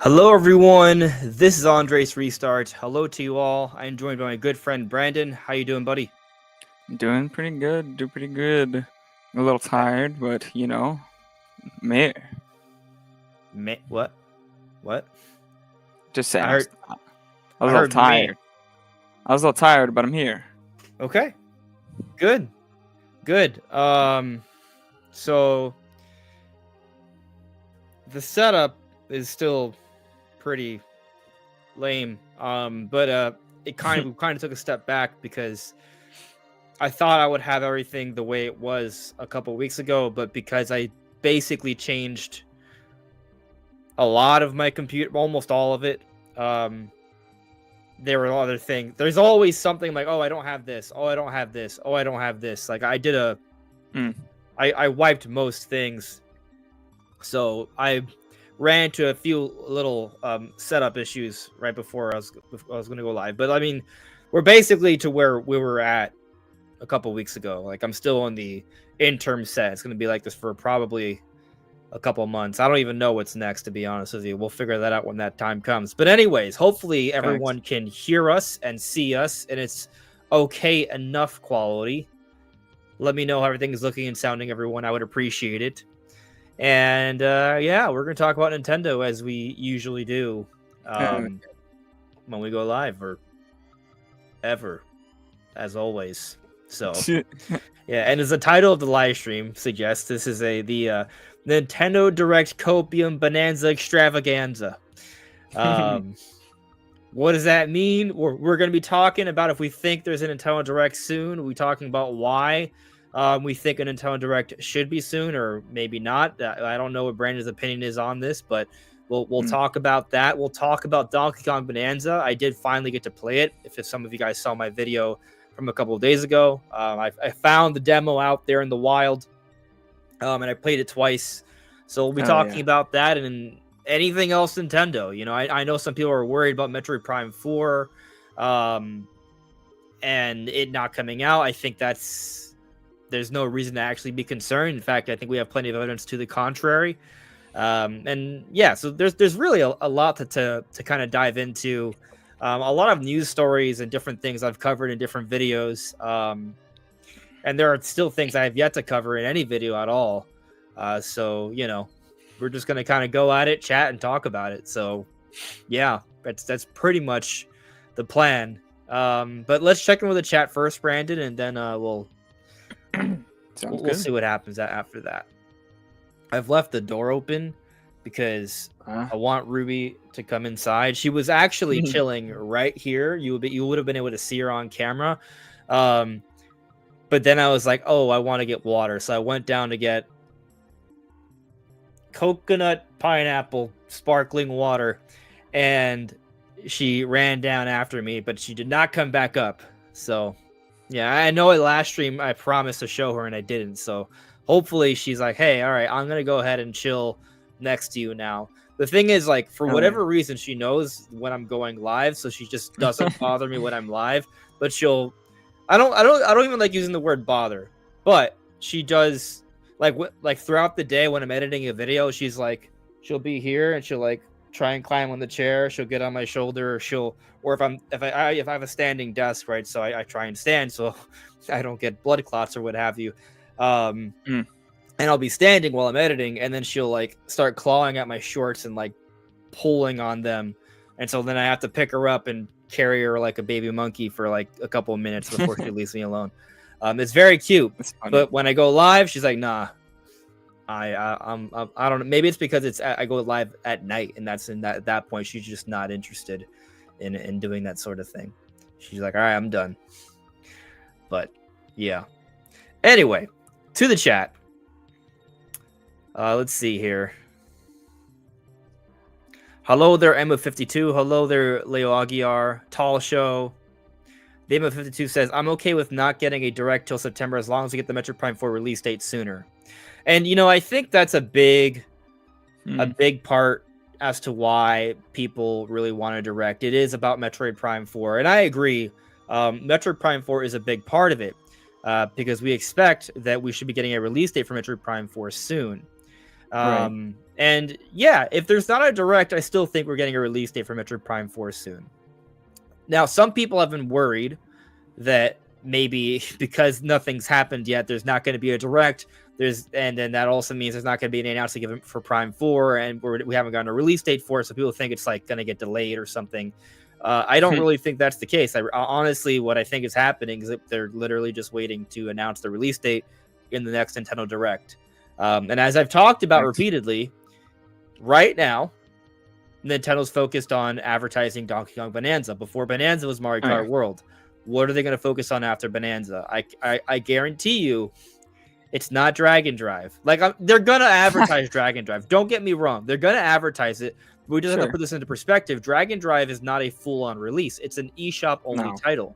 Hello, everyone. This is Andres Restart. Hello to you all. I'm joined by my good friend Brandon. How you doing, buddy? Doing pretty good. Do pretty good. A little tired, but me. What? What? Just saying, I I was, heard. I was I a little heard me. tired. I was a little tired, but I'm here. Okay. Good. Good. So the setup is still pretty lame. But it kind of took a step back because I thought I would have everything the way it was a couple weeks ago, but because I basically changed a lot of my computer, almost all of it. There were other things. There's always something like, oh, I don't have this. Oh, I don't have this. Oh, I don't have this. Like I did Mm. I wiped most things. So I ran into a few little setup issues right before I was going to go live. But I mean, we're basically to where we were at a couple weeks ago. Like I'm still on the interim set. It's going to be like this for probably a couple months. I don't even know what's next, to be honest with you. We'll figure that out when that time comes. But anyways, hopefully Thanks. everyone can hear us and see us, and it's okay enough quality. Let me know how everything is looking and sounding, everyone. I would appreciate it. And yeah, we're gonna talk about Nintendo as we usually do Uh, when we go live, or ever, as always. So yeah, and as the title of the live stream suggests, this is the Nintendo Direct Copium Bonanza Extravaganza. What does that mean? We're going to be talking about if we think there's a Nintendo Direct soon. We're talking about why we think a Nintendo Direct should be soon, or maybe not. I don't know what Brandon's opinion is on this, but we'll talk about that. We'll talk about Donkey Kong Bonanza. I did finally get to play it. If some of you guys saw my video from a couple of days ago, I found the demo out there in the wild, and I played it twice. So we'll be Hell talking yeah. about that and anything else Nintendo. You know, I know some people are worried about Metroid Prime 4 and it not coming out. I think there's no reason to actually be concerned. In fact, I think we have plenty of evidence to the contrary. And yeah, so there's really a lot to kind of dive into. A lot of news stories and different things I've covered in different videos. And there are still things I have yet to cover in any video at all. So you know, we're just gonna kind of go at it, chat, and talk about it. So yeah, that's pretty much the plan. But let's check in with the chat first, Brandon, and then we'll Sounds we'll good. see what happens after that. I've left the door open because I want Ruby to come inside. She was actually chilling right here. You would have been able to see her on camera. But then I was like, oh, I want to get water. So I went down to get coconut pineapple sparkling water. And she ran down after me, but she did not come back up. So yeah, I know last stream I promised to show her and I didn't. So hopefully she's like, hey, all right, I'm going to go ahead and chill next to you now. The thing is, like, for Hell yeah. whatever reason, she knows when I'm going live, so she just doesn't bother me when I'm live. But I don't even like using the word bother, but she does like throughout the day when I'm editing a video, she'll be here and she'll like try and climb on the chair. She'll get on my shoulder, or if I have a standing desk, right? So I try and stand so I don't get blood clots or what have you. And I'll be standing while I'm editing, and then she'll like start clawing at my shorts and like pulling on them, and so then I have to pick her up and carry her like a baby monkey for like a couple of minutes before she leaves me alone. It's very cute, That's funny. but when I go live, she's like, "Nah, I don't know. Maybe it's because I go live at night, and that's at that point she's just not interested in doing that sort of thing. She's like, all right, I'm done. But yeah. Anyway, to the chat. Let's see here. Hello there, Emma52. Hello there, Leo Aguiar. Tall Show. The Emma52 says, I'm okay with not getting a direct till September as long as we get the Metroid Prime 4 release date sooner. And, you know, I think that's a big part as to why people really want a direct. It is about Metroid Prime 4. And I agree. Metroid Prime 4 is a big part of it because we expect that we should be getting a release date for Metroid Prime 4 soon. Right. And yeah, if there's not a direct, I still think we're getting a release date for Metroid Prime 4 soon. Now, some people have been worried that maybe because nothing's happened yet, there's not going to be a direct. And then that also means there's not going to be any announcement given for Prime 4, and we haven't gotten a release date for it, so people think it's like going to get delayed or something. I don't really think that's the case. Honestly, what I think is happening is that they're literally just waiting to announce the release date in the next Nintendo Direct. And as I've talked about repeatedly, right now, Nintendo's focused on advertising Donkey Kong Bonanza. Before Bonanza was Mario Kart World. What are they going to focus on after Bonanza? I guarantee you, it's not Dragon Drive. Like, they're going to advertise Dragon Drive. Don't get me wrong. They're going to advertise it. But we just have to put this into perspective. Dragon Drive is not a full-on release. It's an eShop only title.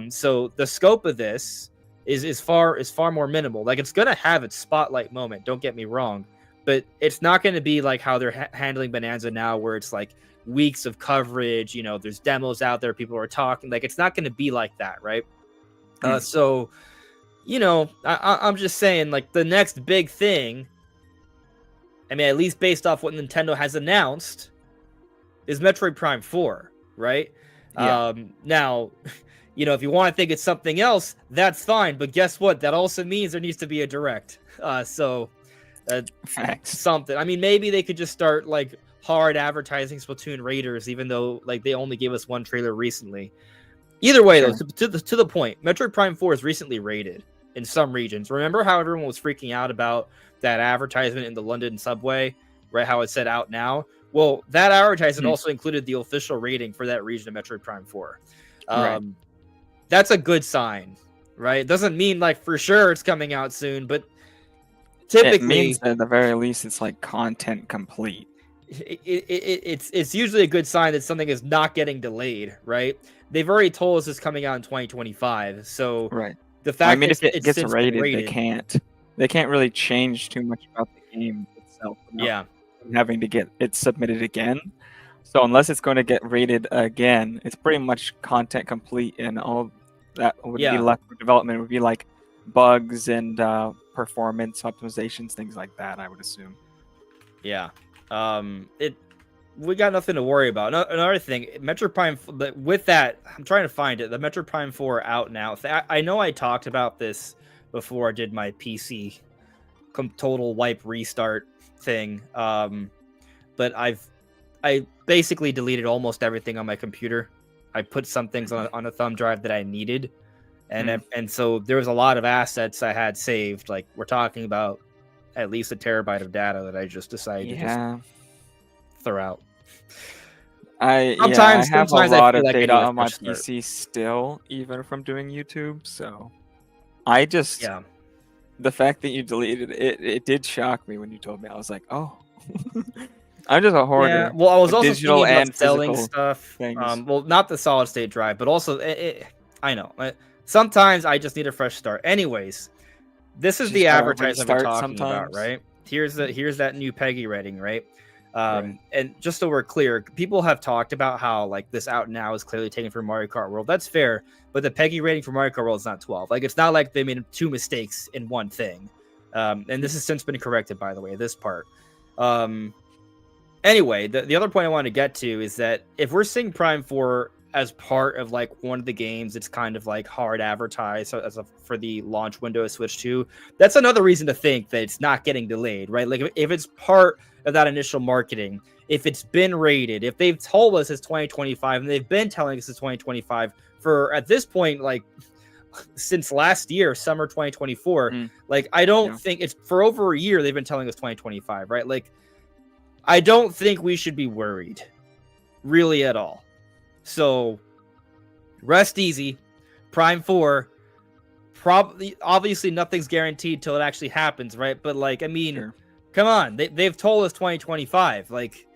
So the scope of this is far more minimal. Like, it's going to have its spotlight moment. Don't get me wrong. But it's not going to be like how they're handling Bonanza now, where it's like weeks of coverage. You know, there's demos out there. People are talking. Like, it's not going to be like that, right? So, you know, I'm just saying, like, the next big thing, I mean, at least based off what Nintendo has announced, is Metroid Prime 4, right? Yeah. Now, you know, if you want to think it's something else, that's fine. But guess what? That also means there needs to be a direct. Something. I mean, maybe they could just start like hard advertising Splatoon Raiders, even though like they only gave us one trailer recently. Either way, though, to the point, Metroid Prime 4 is recently rated in some regions. Remember how everyone was freaking out about that advertisement in the London subway, right? How it said out now. Well, that advertisement also included the official rating for that region of Metroid Prime 4. That's a good sign, right? It doesn't mean like for sure it's coming out soon, but typically, it means that at the very least it's like content complete. It's usually a good sign that something is not getting delayed, right? They've already told us it's coming out in 2025, so the fact if that it gets rated, they can't really change too much about the game itself. Having to get it submitted again. So unless it's going to get rated again, it's pretty much content complete, and all that would be left for development. It would be like bugs and performance optimizations, things like that, I would assume. Yeah. We got nothing to worry about. Another thing, Metroid Prime, with that, I'm trying to find it. The Metroid Prime 4 out now. I know I talked about this before I did my PC total wipe restart thing. But I basically deleted almost everything on my computer. I put some things on a thumb drive that I needed. And so there was a lot of assets I had saved. Like, we're talking about at least a terabyte of data that I just decided to just throw out. Sometimes I have a lot of data on my PC still, even from doing YouTube. So I just, the fact that you deleted it did shock me when you told me. I was like, oh, I'm just a hoarder. Yeah. Well, I was also digital thinking about and selling physical stuff. things. Well, not the solid state drive, but also I know. Sometimes I just need a fresh start. Anyways, this is the advertisement we're talking about, right? Here's that new Peggy rating, right? And just so we're clear, people have talked about how like this out now is clearly taken from Mario Kart World. That's fair, but the Peggy rating for Mario Kart World is not 12. Like, it's not like they made two mistakes in one thing. And this has since been corrected, by the way, this part. Anyway, the other point I want to get to is that if we're seeing Prime 4 as part of like one of the games, it's kind of like hard advertised for the launch window of Switch 2. That's another reason to think that it's not getting delayed, right? Like, if it's part of that initial marketing, if it's been rated, if they've told us it's 2025 and they've been telling us it's 2025 for at this point, like since last year, summer 2024, like I don't think it's for over a year they've been telling us 2025, right? Like, I don't think we should be worried really at all. So rest easy. Prime 4, obviously nothing's guaranteed till it actually happens, right? But like, I mean, come on, they've told us 2025. Like,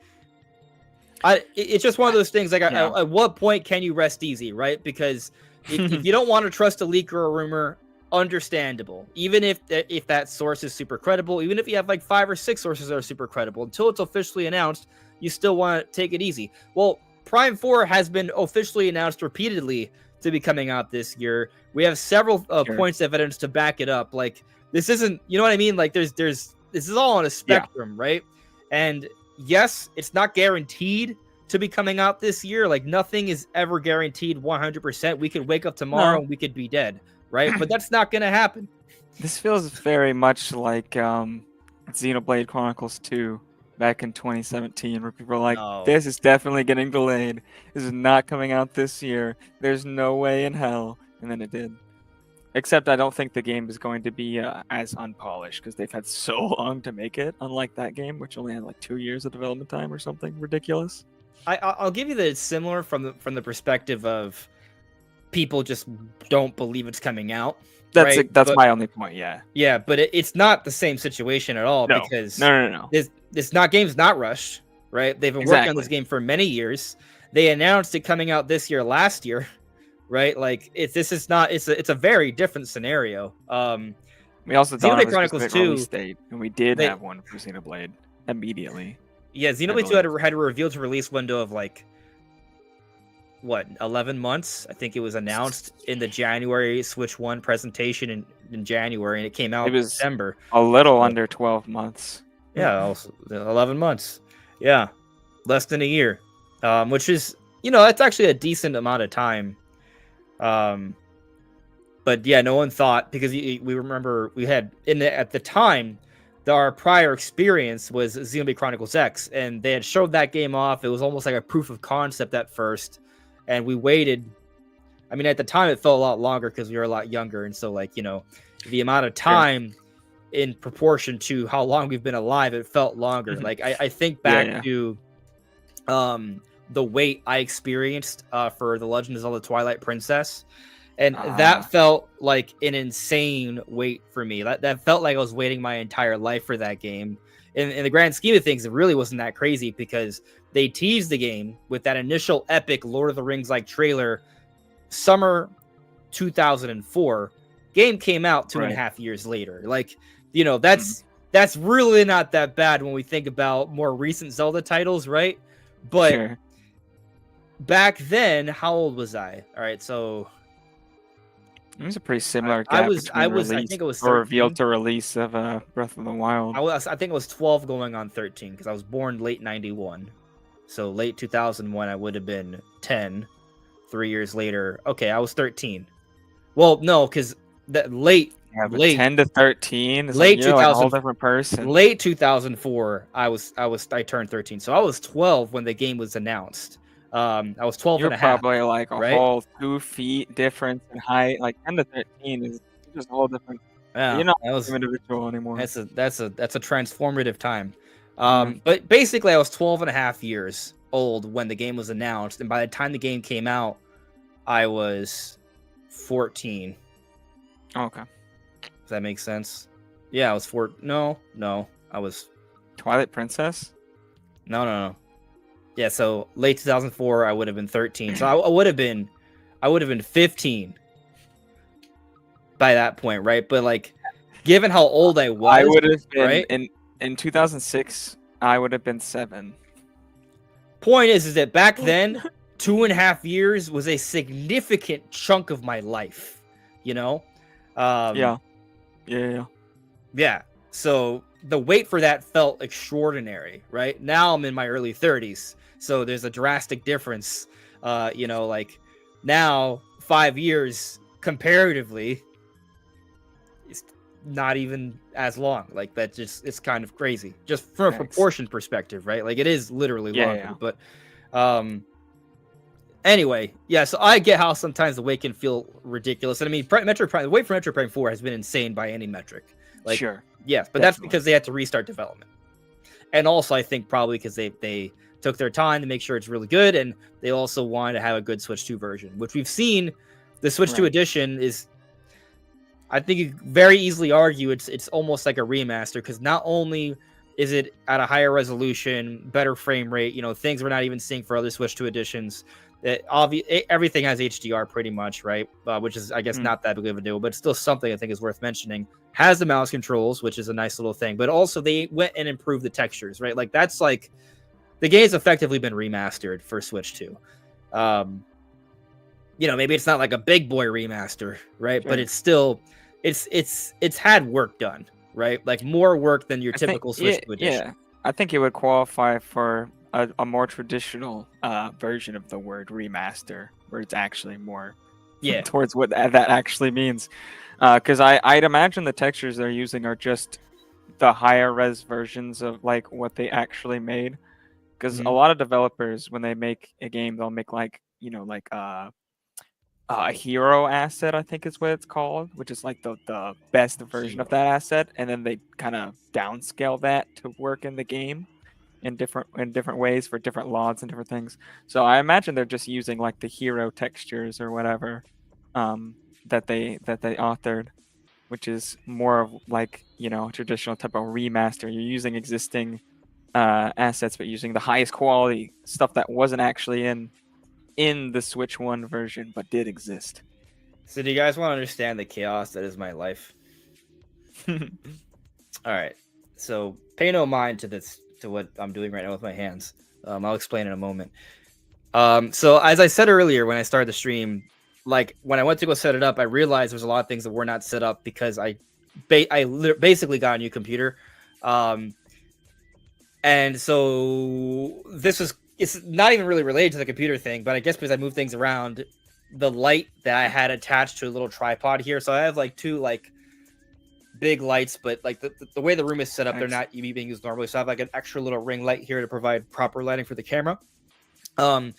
it's just one of those things. Like, at what point can you rest easy, right? Because if you don't want to trust a leak or a rumor, understandable. Even if that source is super credible, even if you have like 5 or 6 sources that are super credible, until it's officially announced, you still want to take it easy. Well, Prime 4 has been officially announced repeatedly to be coming out this year. We have several points of evidence to back it up. Like, this isn't, you know what I mean? Like, there's this is all on a spectrum, right? And yes, it's not guaranteed to be coming out this year. Like nothing is ever guaranteed 100%. We could wake up tomorrow and we could be dead, right? But that's not going to happen. This feels very much like Xenoblade Chronicles 2 back in 2017, where people are like, this is definitely getting delayed. This is not coming out this year. There's no way in hell. And then it did. Except I don't think the game is going to be as unpolished because they've had so long to make it, unlike that game, which only had like 2 years of development time or something ridiculous. I'll give you that it's similar from the perspective of people just don't believe it's coming out. That's my only point. Yeah, but it's not the same situation at all because no. This game's not rushed, right? They've been working on this game for many years. They announced it coming out this year, last year, right? Like it's a very different scenario. We also don't have a Chronicles specific release date, and we did have one for Xenoblade immediately. Yeah, Xenoblade 2 had a revealed release window of like 11 months. I think it was announced in the January Switch 1 presentation in January, and it came out in December. A little under 12 months. Yeah, 11 months. Yeah, less than a year, which is, that's actually a decent amount of time. But yeah, no one thought, because we remember we had at the time, our prior experience was Xenoblade Chronicles X, and they had showed that game off. It was almost like a proof of concept at first, and we waited. I mean, at the time, it felt a lot longer because we were a lot younger, and so the amount of time in proportion to how long we've been alive, it felt longer. Like I think back to the wait I experienced for The Legend of Zelda Twilight Princess. And that felt like an insane wait for me. That felt like I was waiting my entire life for that game. In the grand scheme of things, it really wasn't that crazy because they teased the game with that initial epic Lord of the Rings-like trailer summer 2004. Game came out 2.5 years later. Like, that's really not that bad when we think about more recent Zelda titles, right? But back then, how old was I? All right, so it was a pretty similar gap. I think it was 13. Revealed to release of Breath of the Wild. I think it was 12 going on 13 because I was born late 91. So late 2001, I would have been 10. 3 years later, okay, I was 13. Well, no, because late 10 to 13 is late 2000, like a whole different person. Late 2004, I turned 13. So I was 12 when the game was announced. I was 12 You're and a half. Probably like a whole 2 feet difference in height. Like 10 to 13 is just a whole different. Yeah, you're not an individual anymore. That's a transformative time. But basically, I was 12 and a half years old when the game was announced, and by the time the game came out, I was 14. Okay. Does that make sense? Yeah, I was 4. No, I was Twilight Princess. No. Yeah, so late 2004, I would have been 13. So I would have been 15 by that point, right? But like, given how old I was, I would have been right? in 2006. I would have been 7. Point is that back then, 2.5 years was a significant chunk of my life. Yeah. So the wait for that felt extraordinary, right? Now I'm in my early 30s, so there's a drastic difference. Like now 5 years comparatively is not even as long. Like that it's kind of crazy just from a proportion perspective, right? Like it is literally longer, but anyway, so I get how sometimes the wait can feel ridiculous. And I mean, Metroid Prime, the wait for Metroid Prime 4 has been insane by any metric. Like, sure. Yes, but that's because they had to restart development. And also, I think probably because they took their time to make sure it's really good, and they also wanted to have a good Switch 2 version, which we've seen. The Switch 2 edition is, I think you could very easily argue it's almost like a remaster, because not only is it at a higher resolution, better frame rate, things we're not even seeing for other Switch 2 editions. Everything has HDR pretty much, right? Which is, I guess, not that big of a deal, but still something I think is worth mentioning. Has the mouse controls, which is a nice little thing, but also they went and improved the textures, right? Like that's like the game's effectively been remastered for Switch 2. Maybe it's not like a big boy remaster, right? Sure. But it's still, it's had work done, right? Like more work than your I think, typical Switch 2 edition. yeah, I think it would qualify for a more traditional version of the word remaster, where it's actually more Yeah. towards what that actually means. Because I'd imagine the textures they're using are just the higher res versions of like what they actually made. Because a lot of developers, when they make a game, they'll make like like a hero asset, I think is what it's called, which is like the best version of that asset, and then they kind of downscale that to work in the game in different ways for different lots and different things. So I imagine they're just using like the hero textures or whatever that they authored, which is more of like a traditional type of remaster. You're using existing assets, but using the highest quality stuff that wasn't actually in the Switch 1 version, but did exist. So do you guys want to understand the chaos that is my life? All right. So pay no mind to what I'm doing right now with my hands. I'll explain in a moment. So as I said earlier, when I started the stream, like when I went to go set it up, I realized there's a lot of things that were not set up because I basically got a new computer. And so it's not even really related to the computer thing, but I guess because I moved things around, the light that I had attached to a little tripod here. So I have like two like big lights, but like the way the room is set up, they're not being used normally. So I have like an extra little ring light here to provide proper lighting for the camera. But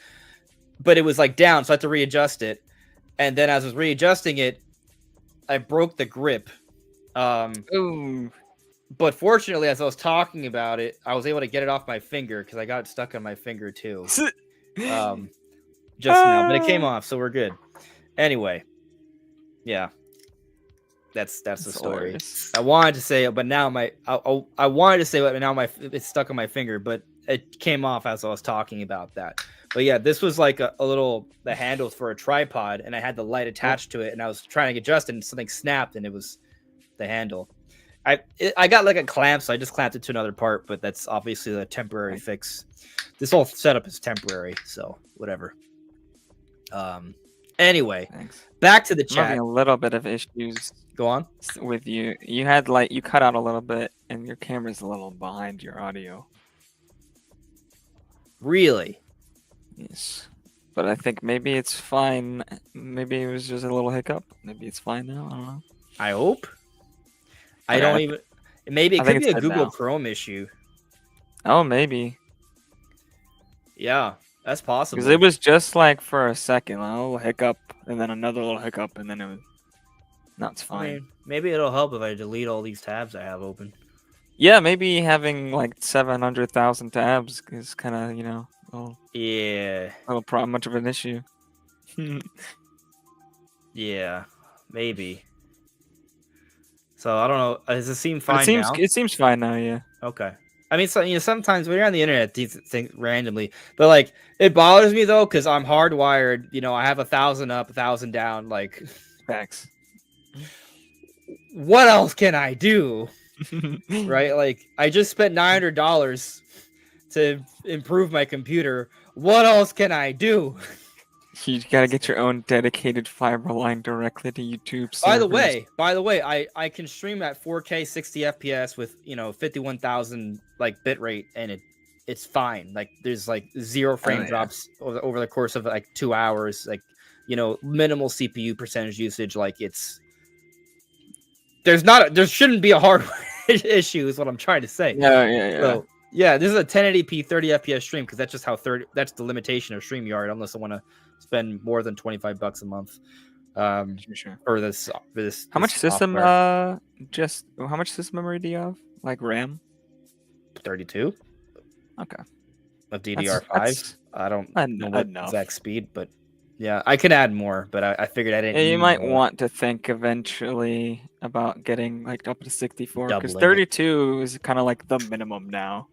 it was like down, so I had to readjust it. And then as I was readjusting it, I broke the grip. Ooh. But fortunately, as I was talking about it, I was able to get it off my finger because I got it stuck on my finger too. Just now, but it came off, so we're good. Anyway, yeah, that's the story. Hilarious. I wanted to say it, but now I wanted to say it, but now it's stuck on my finger. But it came off as I was talking about that. But yeah, this was like the handle for a tripod, and I had the light attached to it, and I was trying to adjust, and something snapped, and it was the handle. I got like a clamp, so I just clamped it to another part, but that's obviously a temporary fix. This whole setup is temporary, so whatever. Anyway, back to the chat. I'm having a little bit of issues. Go on. With you. You had you cut out a little bit, and your camera's a little behind your audio. Really? Yes. But I think maybe it's fine. Maybe it was just a little hiccup. Maybe it's fine now. I don't know. I hope. I don't even. Maybe it could be a Google Chrome issue. Oh, maybe. Yeah, that's possible. Because it was just like for a second, a little hiccup, and then another little hiccup, and then it was. No, it's fine. I mean, maybe it'll help if I delete all these tabs I have open. Yeah, maybe having like 700,000 tabs is kind of yeah, much of an issue. Yeah, maybe. So I don't know. Does it seem fine now? It seems fine now. Yeah. Okay. I mean, so sometimes when you're on the internet, these things randomly, but like it bothers me though because I'm hardwired. I have 1,000 up, 1,000 down. Like, facts. What else can I do? Right? Like, I just spent $900 to improve my computer. What else can I do? You gotta get your own dedicated fiber line directly to YouTube servers. By the way, I can stream at 4K 60 FPS with 51,000 like bitrate, and it's fine. Like there's like 0 frame drops over the course of like 2 hours. Like minimal CPU percentage usage. Like there shouldn't be a hardware issue. Is what I'm trying to say. Yeah. So, yeah, this is a 1080p 30 FPS stream because that's just how that's the limitation of StreamYard unless I want to spend more than $25 a month. Sure. Or this how much system how much system memory do you have? Like RAM? 32. Okay. Of DDR5. I don't know what exact speed, but yeah, I could add more, but I figured I didn't. Yeah, you might want to think eventually about getting like up to 64 because 32 is kind of like the minimum now.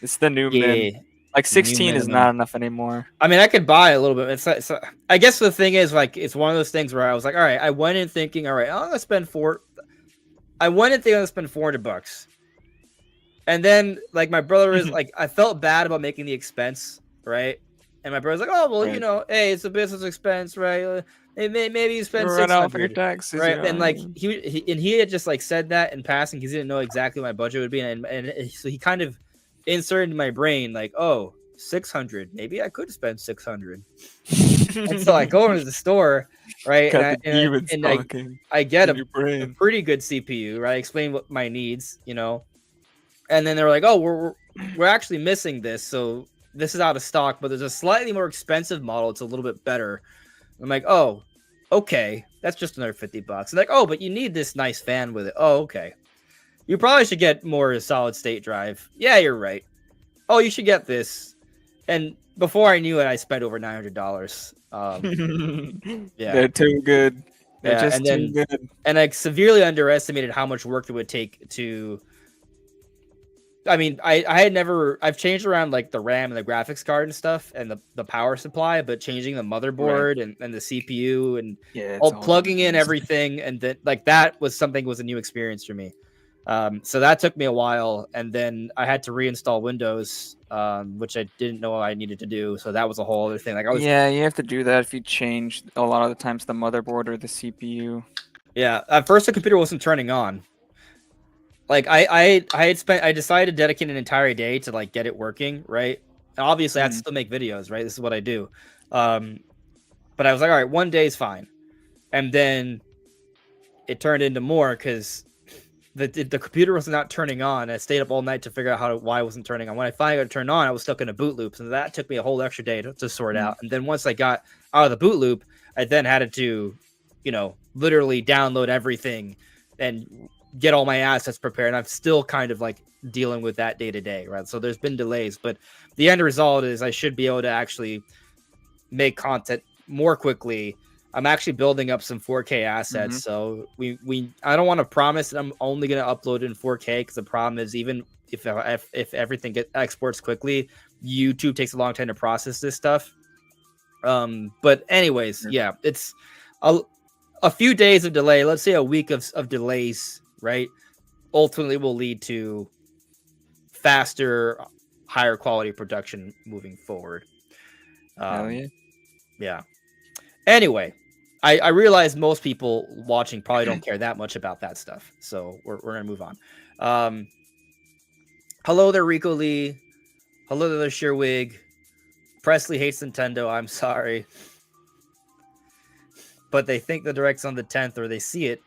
It's the new min. Like 16 is not enough anymore. I mean, I could buy a little bit. I guess the thing is, like, it's one of those things where I was like, all right, I went in thinking, all right, I'm gonna spend $400, and then like my brother is like, I felt bad about making the expense, right? And my brother's like, oh well, Right. hey, it's a business expense, right? Maybe you spend Run out for your 600, taxes, right? And like he had just like said that in passing because he didn't know exactly what my budget would be, and so he kind of inserted in my brain like, oh, 600, maybe I could spend 600. And so I go into the store, right? Got the demons And talking I get in your a brain. pretty good CPU, right? I explain what my needs, and then they're like, oh, we're actually missing this, so this is out of stock, but there's a slightly more expensive model. It's a little bit better. I'm like, oh, okay, that's just another $50. And like, oh, but you need this nice fan with it. Oh, okay. You probably should get more solid state drive. Yeah, you're right. Oh, you should get this. And before I knew it, I spent over $900. Yeah, They're too good. They're yeah, just too good. And I severely underestimated how much work it would take to. I mean, I've changed around like the RAM and the graphics card and stuff and the power supply, but changing the motherboard and the CPU and all plugging in everything and then like that was a new experience for me. So that took me a while, and then I had to reinstall Windows, which I didn't know I needed to do. So that was a whole other thing. Like you have to do that if you change a lot of the times the motherboard or the CPU. Yeah, at first the computer wasn't turning on. Like I decided to dedicate an entire day to like get it working, right? And obviously I had to still make videos, right? This is what I do. But I was like, all right, one day is fine. And then it turned into more because the computer was not turning on. I stayed up all night to figure out why it wasn't turning on. When I finally got it turned on, I was stuck in a boot loop. So that took me a whole extra day to sort out. And then once I got out of the boot loop, I then had to, literally download everything and get all my assets prepared. And I'm still kind of like dealing with that day to day, right? So there's been delays, but the end result is I should be able to actually make content more quickly. I'm actually building up some 4K assets. So I don't want to promise that I'm only going to upload in 4K because the problem is even if everything exports quickly, YouTube takes a long time to process this stuff. But anyways, yeah, it's a few days of delay. Let's say a week of delays, right? Ultimately will lead to faster, higher quality production moving forward. Yeah. Anyway, I realize most people watching probably don't care that much about that stuff. So we're going to move on. Hello there, Rico Lee. Hello there, Sherwig. Presley hates Nintendo. I'm sorry. But they think the Direct's on the 10th or they see it.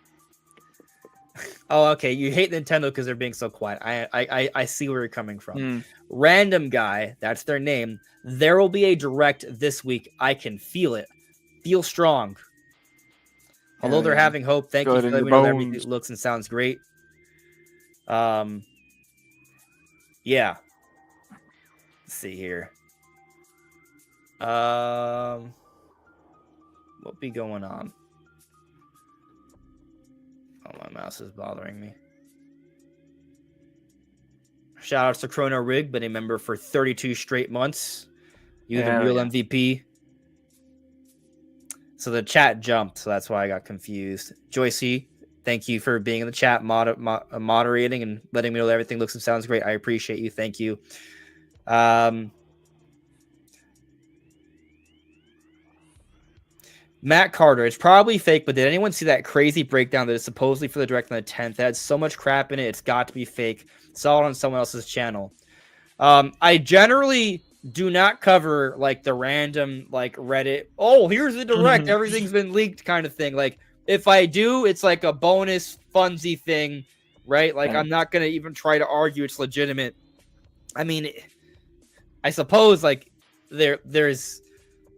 Oh, okay. You hate Nintendo because they're being so quiet. I see where you're coming from. Random guy, that's their name. There will be a Direct this week. I can feel it. Feel strong. Although they're having hope. Thank you for letting me know that everything looks and sounds great. Yeah. Let's see here. What be going on? Oh, my mouse is bothering me. Shout outs to Chrono Rig, been a member for 32 straight months. You're the real MVP. So the chat jumped, so that's why I got confused. Joycey, thank you for being in the chat, moderating and letting me know that everything looks and sounds great. I appreciate you. Thank you. Matt Carter, it's probably fake, but did anyone see that crazy breakdown that is supposedly for the Direct on the 10th? That had so much crap in it, it's got to be fake. Saw it on someone else's channel. I generally do not cover like the random like Reddit, oh, here's the Direct, everything's been leaked kind of thing. Like if I do, it's like a bonus funsy thing, right? Like I'm not going to even try to argue it's legitimate. I mean, I suppose like there's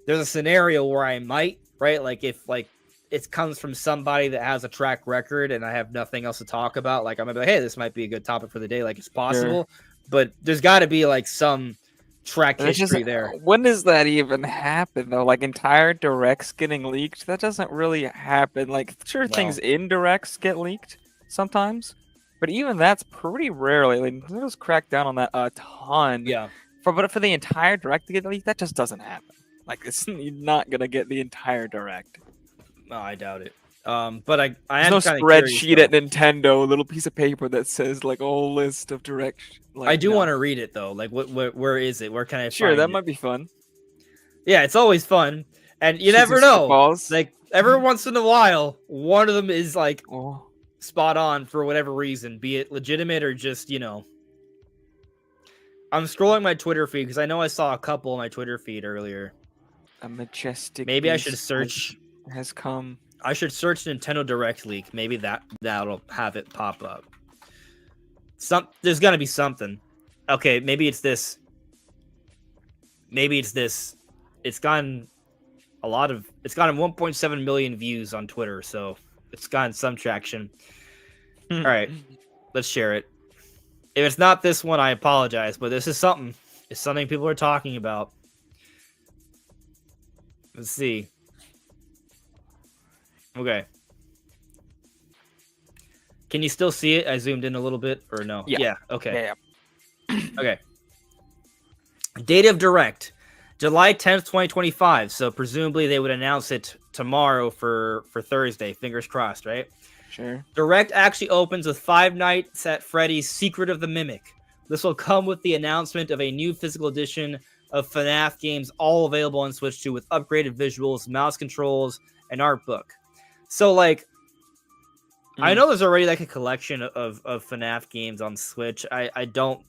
a scenario where I might, right? Like if like it comes from somebody that has a track record and I have nothing else to talk about, like I'm gonna be like, hey, this might be a good topic for the day. Like it's possible, but there's got to be like some track history there. When does that even happen though? Like entire Directs getting leaked? That doesn't really happen. Like sure, things in Directs get leaked sometimes, but even that's pretty rarely. Like there's cracked down on that a ton. Yeah. But for the entire Direct to get leaked, that just doesn't happen. Like you're not gonna get the entire Direct. No, I doubt it. But I am no spreadsheet at Nintendo, a little piece of paper that says like a whole list of Direct. Like, I do want to read it though. Like, where is it? Where can I? Sure, find that it? might be fun. Yeah, it's always fun, and you Shooting never know. spitballs. Like every once in a while, one of them is like Oh, spot on for whatever reason, be it legitimate or just I'm scrolling my Twitter feed because I know I saw a couple on my Twitter feed earlier. a majestic Maybe I should beast search. has come. I should search Nintendo Direct leak. Maybe that'll have it pop up. There's gotta be something. Okay, maybe it's this. Maybe it's this. It's gotten 1.7 million views on Twitter, so it's gotten some traction. All right, let's share it. If it's not this one, I apologize, but this is something. It's something people are talking about. Let's see. Okay. Can you still see it? I zoomed in a little bit, or no? Yeah. Okay. Yeah. Okay. Date of Direct, July 10th, 2025. So presumably they would announce it tomorrow for Thursday. Fingers crossed, right? Sure. Direct actually opens with Five Nights at Freddy's Secret of the Mimic. This will come with the announcement of a new physical edition of FNAF games, all available on Switch 2 with upgraded visuals, mouse controls, and art book. So, like, I know there's already like a collection of FNAF games on Switch. I don't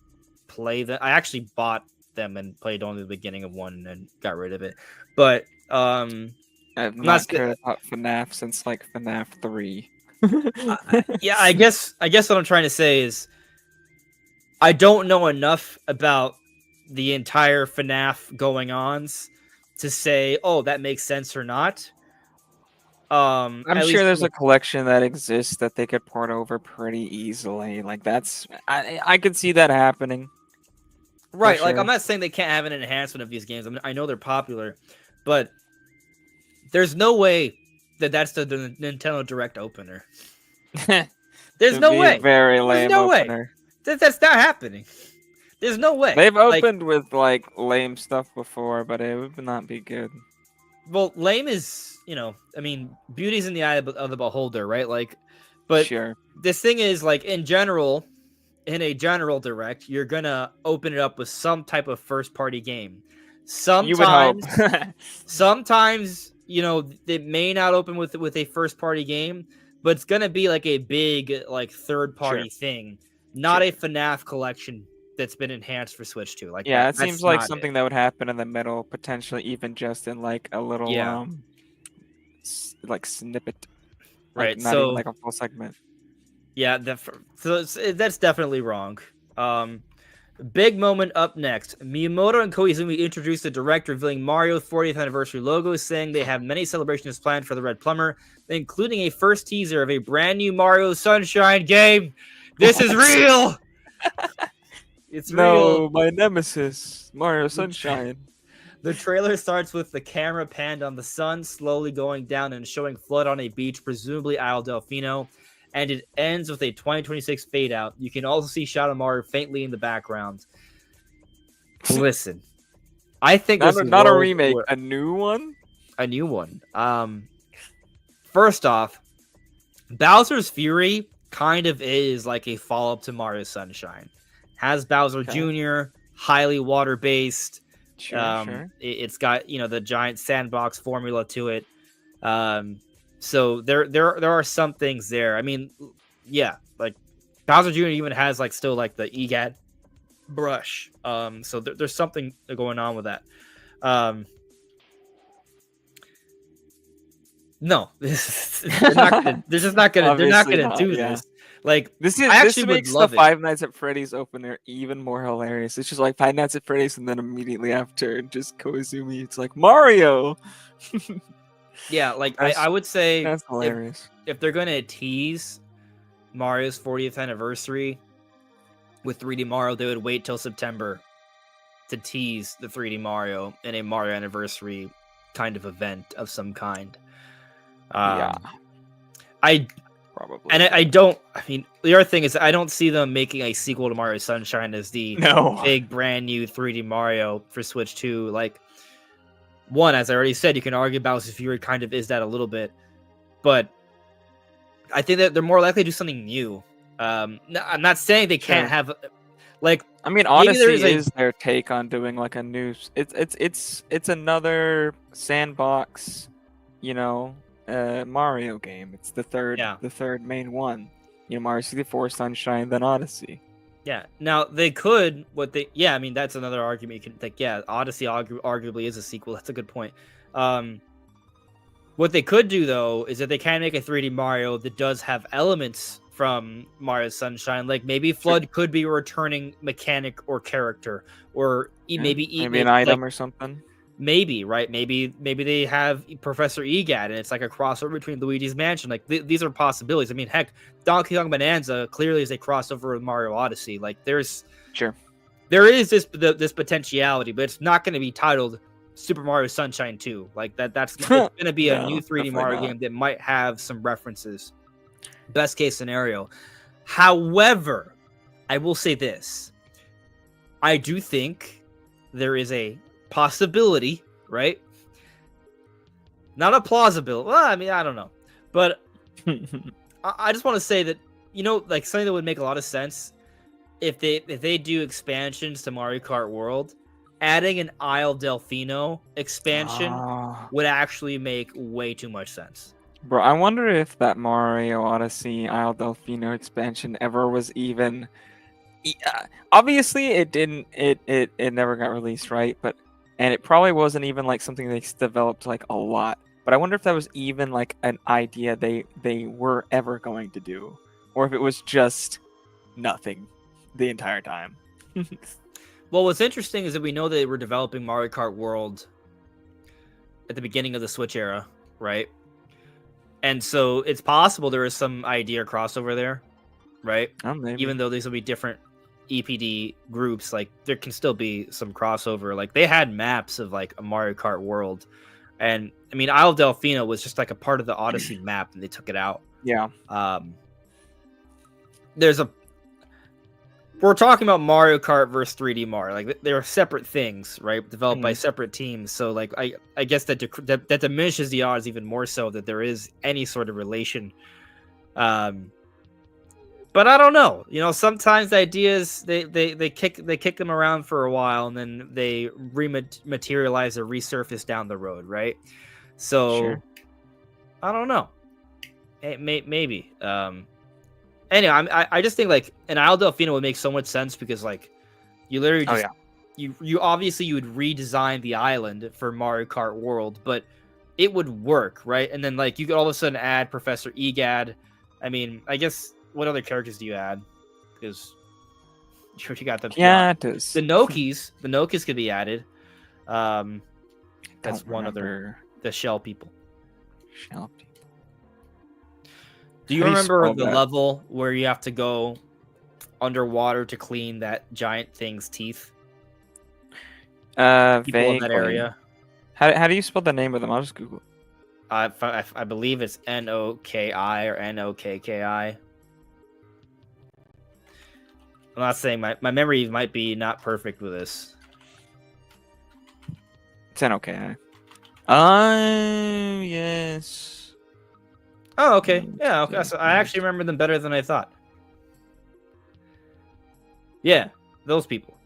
play them. I actually bought them and played only the beginning of one and then got rid of it. But I've not cared about FNAF since like FNAF 3. Yeah, I guess what I'm trying to say is I don't know enough about the entire FNAF going-ons to say, oh, that makes sense or not. I'm sure there's a collection that exists that they could port over pretty easily. Like I could see that happening. Right, like I'm not saying they can't have an enhancement of these games. I mean, I know they're popular, but there's no way that's the Nintendo Direct opener. There's no way. Very lame opener. That's not happening. There's no way. They've opened with like lame stuff before, but it would not be good. Well, lame is, I mean, beauty's in the eye of the beholder, right? Like, but sure. This thing is like in a general Direct, you're gonna open it up with some type of first-party game. Sometimes, you would hope. Sometimes, it may not open with a first-party game, but it's gonna be like a big like third-party thing, not a FNAF collection that's been enhanced for Switch 2. Like, yeah, it seems like something that would happen in the middle, potentially even just in like a little like snippet, right? Not even like a full segment. Yeah, that's definitely wrong. Big moment up next. Miyamoto and Koizumi introduced the Direct, revealing Mario's 40th anniversary logo, saying they have many celebrations planned for the Red Plumber, including a first teaser of a brand new Mario Sunshine game. This is real. It's real. My nemesis, Mario Sunshine. The trailer starts with the camera panned on the sun, slowly going down and showing flood on a beach, presumably Isle Delfino, and it ends with a 2026 fade out. You can also see Shadow Mario faintly in the background. Listen, I think not a remake, a new one. A new one. First off, Bowser's Fury kind of is like a follow-up to Mario Sunshine. Has Bowser Jr., highly water-based. Sure. It's got, the giant sandbox formula to it. So there are some things there. I mean, yeah, like Bowser Jr. even has like still like the EGAT brush. So there's something going on with that. No, they're just not gonna do this. Like this makes the Five Nights at Freddy's opener even more hilarious. It's just like Five Nights at Freddy's, and then immediately after, just Koizumi. It's like Mario. Yeah, like I would say that's hilarious. If they're gonna tease Mario's 40th anniversary with 3D Mario, they would wait till September to tease the 3D Mario in a Mario anniversary kind of event of some kind. Probably. And I don't. I mean, the other thing is I don't see them making a sequel to Mario Sunshine as the big brand new 3D Mario for Switch 2. Like, one, as I already said, you can argue Bowser's Fury kind of is that a little bit, but I think that they're more likely to do something new. I'm not saying they can't have, like, I mean, maybe there Odyssey is is their take on doing like a new. It's another sandbox, you know, Mario game. It's the third main one. You know, Mario 64, Sunshine, then Odyssey. Yeah. Now they could yeah, I mean that's another argument you can think. Yeah, Odyssey arguably is a sequel. That's a good point. What they could do though is that they can make a 3D Mario that does have elements from Mario Sunshine. Like maybe Flood could be a returning mechanic or character, or maybe an item or something. Maybe, right? Maybe they have Professor Egad, and it's like a crossover between Luigi's Mansion. Like these are possibilities. I mean, heck, Donkey Kong Bonanza clearly is a crossover with Mario Odyssey. Like there is this potentiality, but it's not going to be titled Super Mario Sunshine 2. Like that's going to be a new 3D Mario game that might have some references. Best case scenario. However, I will say this: I do think there is a possibility, right? Not a plausibility. Well, I mean, I don't know, but I just want to say that, you know, like something that would make a lot of sense if they do expansions to Mario Kart World, adding an Isle Delfino expansion would actually make way too much sense. Bro, I wonder if that Mario Odyssey Isle Delfino expansion ever was even. Obviously, it didn't. It never got released, right? And it probably wasn't even like something they developed like a lot. But I wonder if that was even like an idea they were ever going to do, or if it was just nothing the entire time. Well, what's interesting is that we know they were developing Mario Kart World at the beginning of the Switch era, right? And so it's possible there is some idea crossover there, right? Even though these will be different EPD groups, like there can still be some crossover. Like they had maps of like a Mario Kart World, and I mean Isle Delfino was just like a part of the Odyssey map, and they took it out. Yeah. We're talking about Mario Kart versus 3D Mario. Like they're separate things, right? Developed by separate teams. So like I guess that diminishes the odds even more so that there is any sort of relation. But I don't know. You know, sometimes the ideas they kick them around for a while, and then they rematerialize or resurface down the road, right? So I don't know. Maybe. Anyway, I just think like an Isle Delfino would make so much sense because like you literally just you obviously you would redesign the island for Mario Kart World, but it would work, right? And then like you could all of a sudden add Professor Egad. I mean, I guess what other characters do you add? Because you got the Nokis. The Nokis could be added. That's one other, the shell people. Do you remember the level where you have to go underwater to clean that giant thing's teeth? People in that area. How do you spell the name of them? I'll just Google. I believe it's Noki or Nokki. I'm not saying my memory might be not perfect with this. It's Noki. Yes. Oh, okay. Yeah, okay. So I actually remember them better than I thought. Yeah, those people.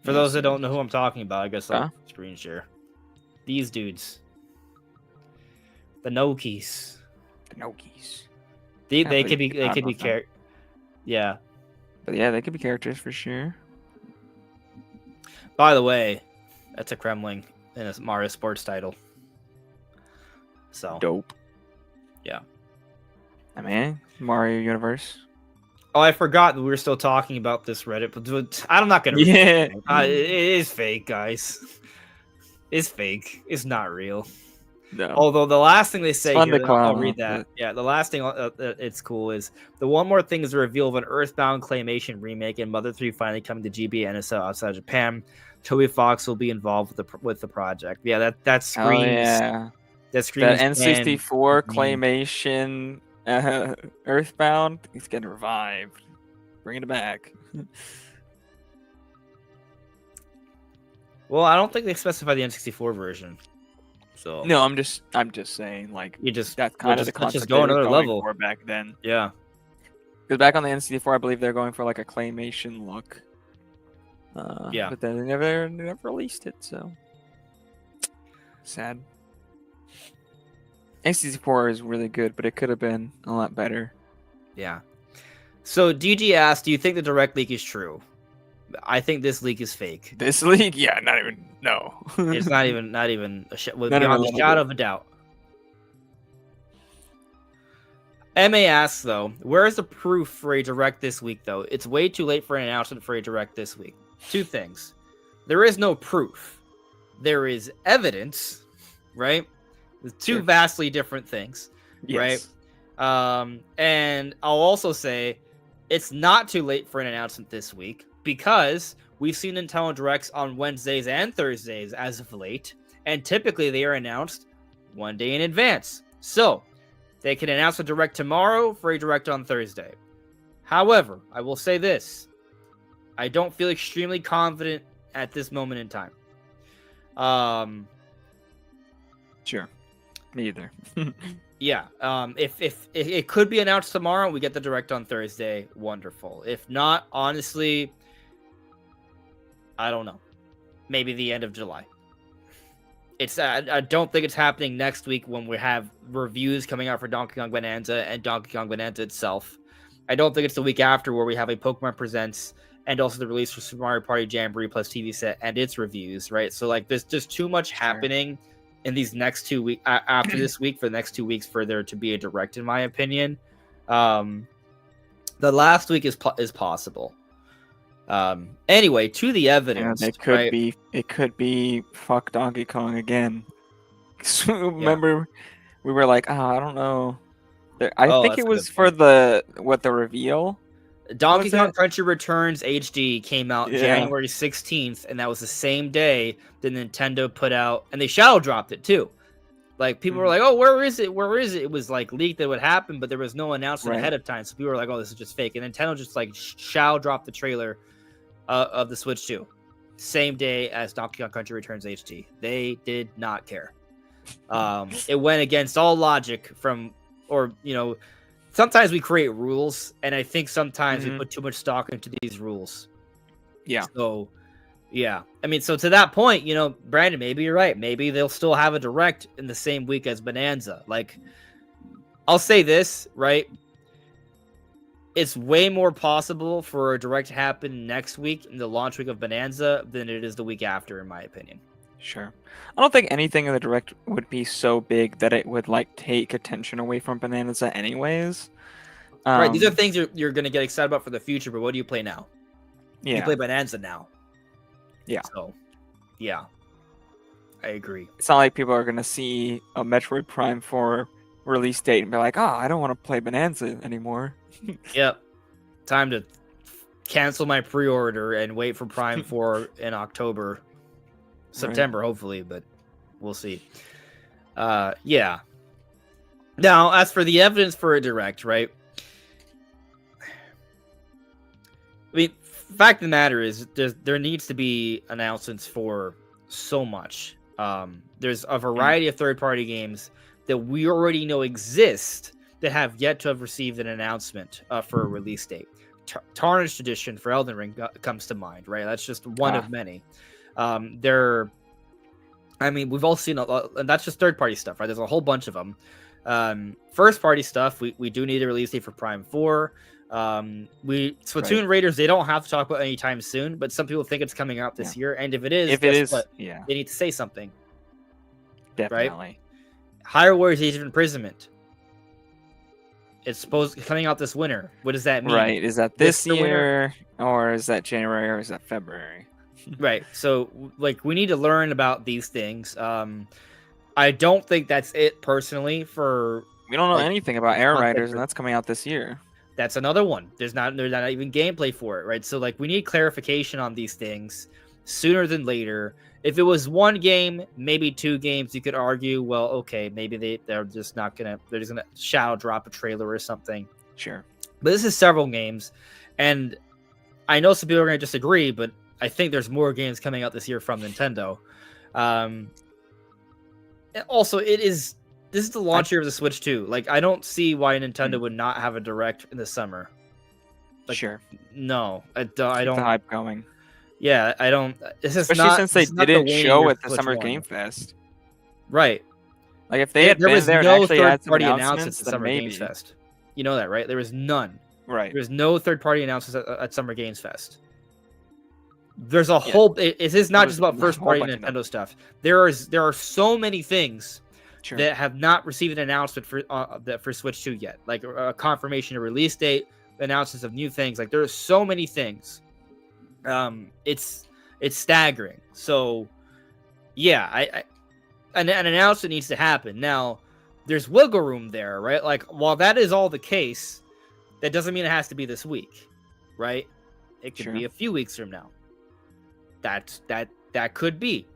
For those that don't know who I'm talking about, I guess I'll screen share. These dudes. The Nokis. They could be characters. Yeah. But yeah, they could be characters for sure. By the way, that's a Kremling in a Mario Sports title. So dope. Yeah. I mean, Mario Universe. Oh, I forgot that we were still talking about this Reddit, but I'm not gonna. Yeah. It is fake, guys. It's fake. It's not real. No. Although the last thing they say here, I'll read that. Yeah, the last thing it's cool is the one more thing is the reveal of an Earthbound Claymation remake and Mother 3 finally coming to GB and NSO outside Japan. Toby Fox will be involved with the project. Yeah, that screams. Oh, yeah. That screams. That N64 Claymation Earthbound is getting revived. Bringing it back. Well, I don't think they specify the N64 version. So no, I'm just saying, like, that's kind of the concept. Just go another level back then. Yeah, because back on the N64, I believe they're going for like a claymation look. Yeah. But then they never released it, so sad. A64 is really good, but it could have been a lot better. Yeah. So DG asked, do you think the direct leak is true? I think this leak is fake. This leak? Yeah, not even. No. It's not even Not beyond even the shadow of a doubt. MA asks, though, where is the proof for a direct this week, though? It's way too late for an announcement for a direct this week. Two things. There is no proof. There is evidence, right? Two vastly different things, yes. right? And I'll also say it's not too late for an announcement this week because we've seen Nintendo Directs on Wednesdays and Thursdays as of late, and typically they are announced one day in advance. So they can announce a direct tomorrow for a direct on Thursday. However, I will say this. I don't feel extremely confident at this moment in time. Sure. Me either. Yeah. If it could be announced tomorrow, we get the direct on Thursday. Wonderful. If not, honestly, I don't know. Maybe the end of July. I don't think it's happening next week when we have reviews coming out for Donkey Kong Bonanza and Donkey Kong Bonanza itself. I don't think it's the week after where we have a Pokemon Presents and also the release for Super Mario Party Jamboree plus TV set and its reviews, right? So like there's just too much happening in these next 2 weeks after this week for the next 2 weeks for there to be a direct, in my opinion. The last week is possible. Anyway, to the evidence, it could be fuck Donkey Kong again. Remember, we were like, I don't know. I think it was for the reveal. Donkey Kong Country Returns HD came out January 16th, and that was the same day that Nintendo put out, and they shadow dropped it too. Like people were like, "Oh, where is it? Where is it?" It was like leaked that it would happen, but there was no announcement ahead of time. So people were like, "Oh, this is just fake." And Nintendo just like shadow dropped the trailer of the Switch 2, same day as Donkey Kong Country Returns HD. They did not care. It went against all logic sometimes we create rules, and I think sometimes we put too much stock into these rules. Yeah. So, yeah. I mean, so to that point, Brandon, maybe you're right. Maybe they'll still have a direct in the same week as Bonanza. Like, I'll say this, right? It's way more possible for a direct to happen next week in the launch week of Bonanza than it is the week after, in my opinion. Sure. I don't think anything in the direct would be so big that it would like take attention away from Bonanza anyways. Right, these are things you're going to get excited about for the future, but what do you play now? Yeah. You play Bonanza now. Yeah. So, yeah. I agree. It's not like people are going to see a Metroid Prime 4 release date and be like, I don't want to play Bonanza anymore. Yep. Time to cancel my pre-order and wait for Prime 4 in October. September, hopefully, but we'll see. Yeah. Now, as for the evidence for a direct, right? I mean, fact of the matter is, there needs to be announcements for so much. There's a variety of third-party games that we already know exist that have yet to have received an announcement for a release date. Tarnished Edition for Elden Ring comes to mind, right? That's just one of many. We've all seen and that's just third-party stuff, right? There's a whole bunch of them. First-party stuff, we do need a release date for Prime 4. Splatoon Raiders, they don't have to talk about anytime soon, but some people think it's coming out this year, and if it is, they need to say something. Definitely. Right? Hyrule Warriors Age of Imprisonment. It's coming out this winter. What does that mean? Right. Is that this year, or is that January, or is that February? Right. So, we need to learn about these things. I don't think that's it, personally, for... We don't know anything about Air Riders, and that's coming out this year. That's another one. There's not even gameplay for it, right? So, we need clarification on these things sooner than later. If it was one game, maybe 2 games, you could argue, well, okay, maybe they're just gonna shadow drop a trailer or something. Sure. But this is several games, and I know some people are gonna disagree, but I think there's more games coming out this year from Nintendo. And also, this is the launch year of the Switch too. I don't see why Nintendo would not have a direct in the summer. Sure. No, I don't. The hype going. Yeah, I don't. This is Especially not. since they This is not the didn't waning show year at the Switch Summer One. Game Fest. Right. Like if they had There been was there and no actually had some third-party announcements announcements, at then Summer maybe. Games Fest. You know that, right? There was none. Right. There was no third-party announcements at Summer Games Fest. There's a Yeah. whole. It is not was just about a first-party whole bunch of Nintendo stuff. There are so many things Sure. that have not received an announcement for Switch 2 yet, like a confirmation of release date, announcements of new things. Like there are so many things. It's staggering. So yeah, an announcement needs to happen. Now, there's wiggle room there, right? Like while that is all the case, that doesn't mean it has to be this week, right? It could be a few weeks from now. That could be.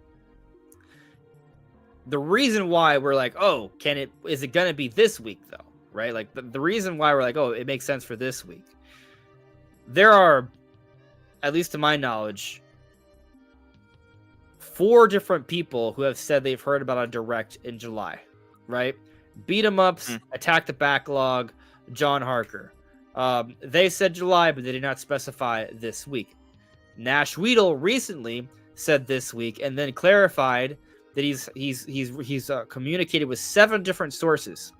The reason why we're like, oh, is it gonna be this week though? Right? Like the reason why we're like, oh, it makes sense for this week. There are, at least to my knowledge, 4 different people who have said they've heard about a direct in July, right? Beat 'em ups, Attack the Backlog, John Harker. They said July, but they did not specify this week. Nash Weedle recently said this week, and then clarified that he's communicated with 7 different sources,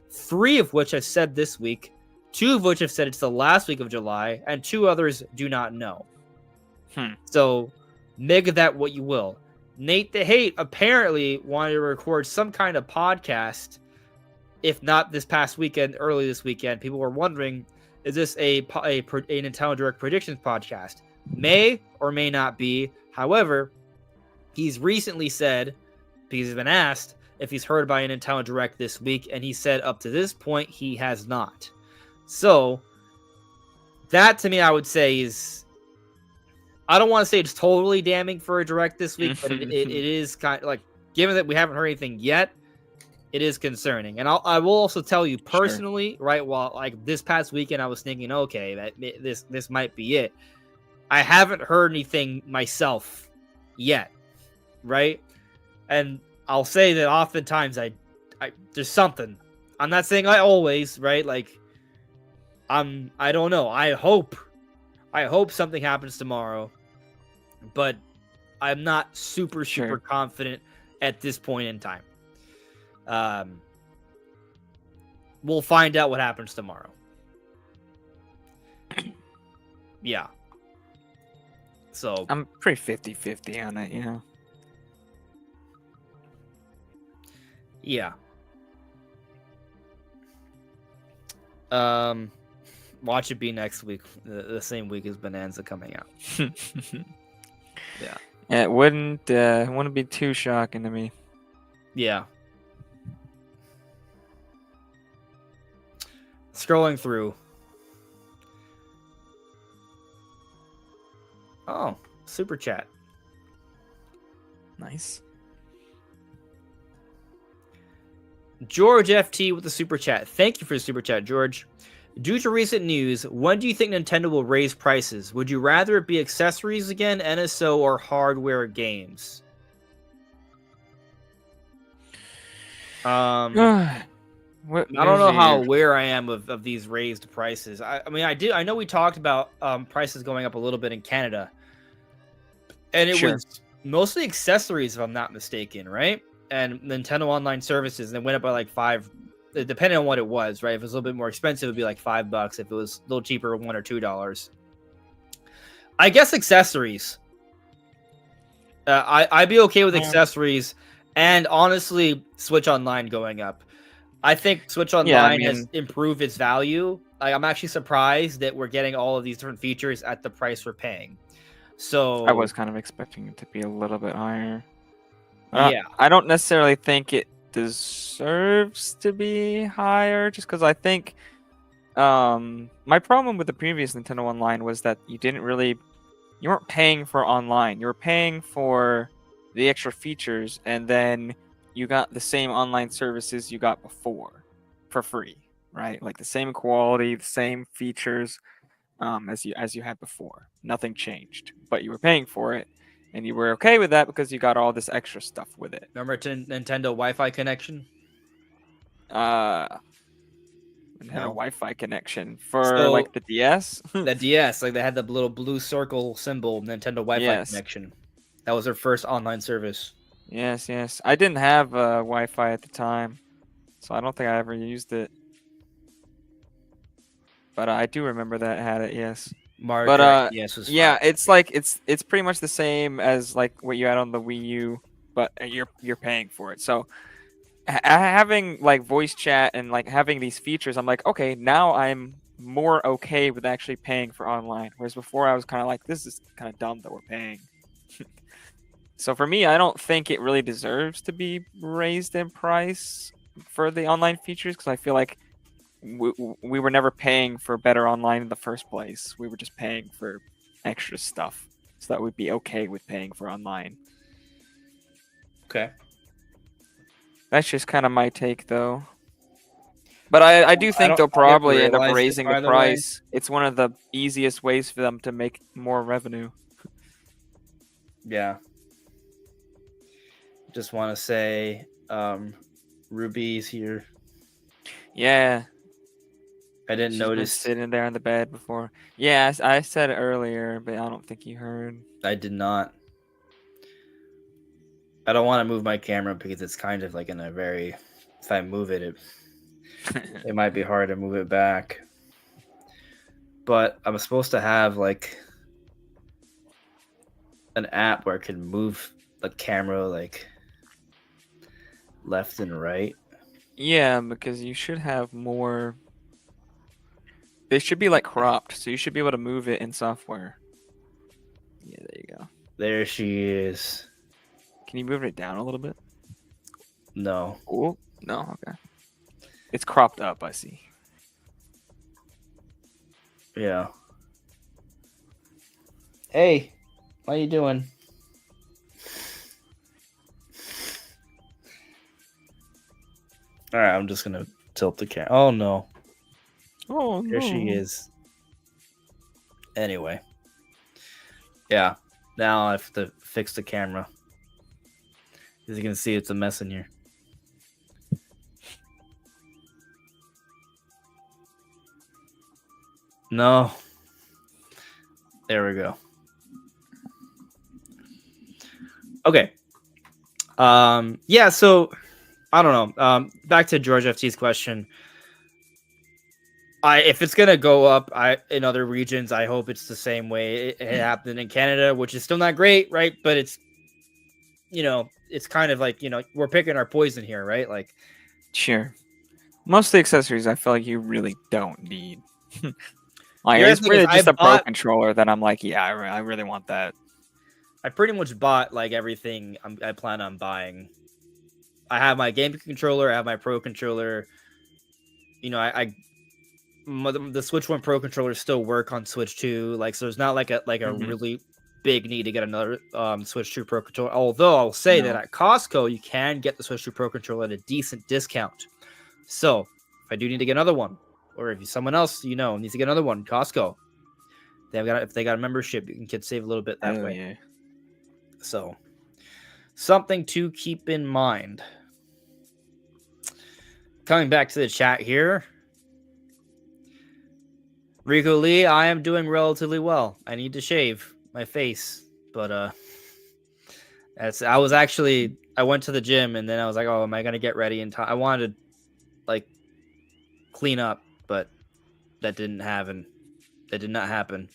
3 of which have said this week, 2 of which have said it's the last week of July, and 2 others do not know. So make of that what you will. Nate the Hate apparently wanted to record some kind of podcast, if not this past weekend, early this weekend. People were wondering, is this a Nintendo Direct Predictions podcast? May or may not be. However, he's recently said, because he's been asked if he's heard about a Nintendo Direct this week, and he said up to this point he has not. So that to me, I would say is, I don't want to say it's totally damning for a Direct this week, but it is kind of like, given that we haven't heard anything yet, it is concerning. And I will also tell you personally, right, while like this past weekend I was thinking, okay, that this might be it. I haven't heard anything myself yet, right? And I'll say that oftentimes I there's something. I'm not saying I always, right? Like I don't know. I hope something happens tomorrow, but I'm not super confident at this point in time. We'll find out what happens tomorrow. Yeah. So I'm pretty 50-50 on it, you know. Yeah. Watch it be next week, the same week as Bonanza coming out. Yeah. It wouldn't be too shocking to me. Yeah. Scrolling through. Oh, super chat. Nice. George FT with the super chat. Thank you for the super chat, George. Due to recent news, when do you think Nintendo will raise prices? Would you rather it be accessories again, NSO, or hardware games? I don't know how aware I am of these raised prices. I mean, I know we talked about prices going up a little bit in Canada, and it was mostly accessories, if I'm not mistaken, right? And Nintendo Online Services, and it went up by like $5, depending on what it was, right? If it was a little bit more expensive, it would be like $5. If it was a little cheaper, $1 or $2. I guess accessories. I'd be okay with accessories, and honestly, Switch Online going up. I think Switch Online has improved its value. I'm actually surprised that we're getting all of these different features at the price we're paying. So I was kind of expecting it to be a little bit higher. Yeah. I don't necessarily think it deserves to be higher, just because I think my problem with the previous Nintendo Online was that you weren't paying for online. You were paying for the extra features, and then you got the same online services you got before for free, right? Like the same quality, the same features as you had before. Nothing changed, but you were paying for it, and you were okay with that because you got all this extra stuff with it. Remember Nintendo Wi-Fi connection? It had a No. Wi-Fi connection for So- like the DS. The DS, like they had the little blue circle symbol, Nintendo Wi-Fi Yes. connection. That was their first online service. Yes, yes. I didn't have Wi-Fi at the time, so I don't think I ever used it. But I do remember that it had it. Yes. Mario But Kart DS was yeah, fire. it's like it's pretty much the same as like what you had on the Wii U, but you're paying for it. So having like voice chat and like having these features, I'm like, okay, now I'm more okay with actually paying for online. Whereas before I was kind of like, this is kind of dumb that we're paying. So for me, I don't think it really deserves to be raised in price for the online features because I feel like we were never paying for better online in the first place. We were just paying for extra stuff so that we'd be okay with paying for online. Okay. That's just kind of my take, though. But I do think they'll probably end up raising the price. It's one of the easiest ways for them to make more revenue. Yeah. Just want to say, Ruby's here. Yeah. I didn't She's notice. been sitting there on the bed before. Yeah, I said it earlier, but I don't think you heard. I did not. I don't want to move my camera because it's kind of like in a very. If I move it, it might be hard to move it back. But I'm supposed to have like an app where I can move the camera like left and right. Yeah, because you should have more. They should be like cropped, so you should be able to move it in software. Yeah, there you go. There she is. Can you move it down a little bit? No. Oh, no, okay. It's cropped up, I see. Yeah. Hey, what are you doing? All right, I'm just gonna tilt the camera. Oh no. Oh, There she is. Anyway. Yeah. Now I have to fix the camera. As you can see, it's a mess in here. No. There we go. Okay. Yeah, so I don't know. Back to George FT's question. If it's gonna go up, in other regions, I hope it's the same way it happened in Canada, which is still not great, right? But it's, it's kind of like, we're picking our poison here, right? Like, sure. Most of the accessories, I feel like you really don't need. Like, it's really just a Pro controller that I'm like, yeah, I really want that. I pretty much bought like everything I plan on buying. I have my game controller, I have my Pro controller. The Switch 1 Pro controllers still work on Switch 2. Like, so there's not like a really big need to get another Switch 2 Pro controller. Although I'll say that at Costco, you can get the Switch 2 Pro controller at a decent discount. So if I do need to get another one, or if someone else needs to get another one, Costco, if they got a membership, you can save a little bit that way. Yeah. So something to keep in mind. Coming back to the chat here. Rico Lee, I am doing relatively well. I need to shave my face, but I went to the gym and then I was like, oh, am I gonna get ready in time? I wanted to like clean up, but that didn't happen. That did not happen.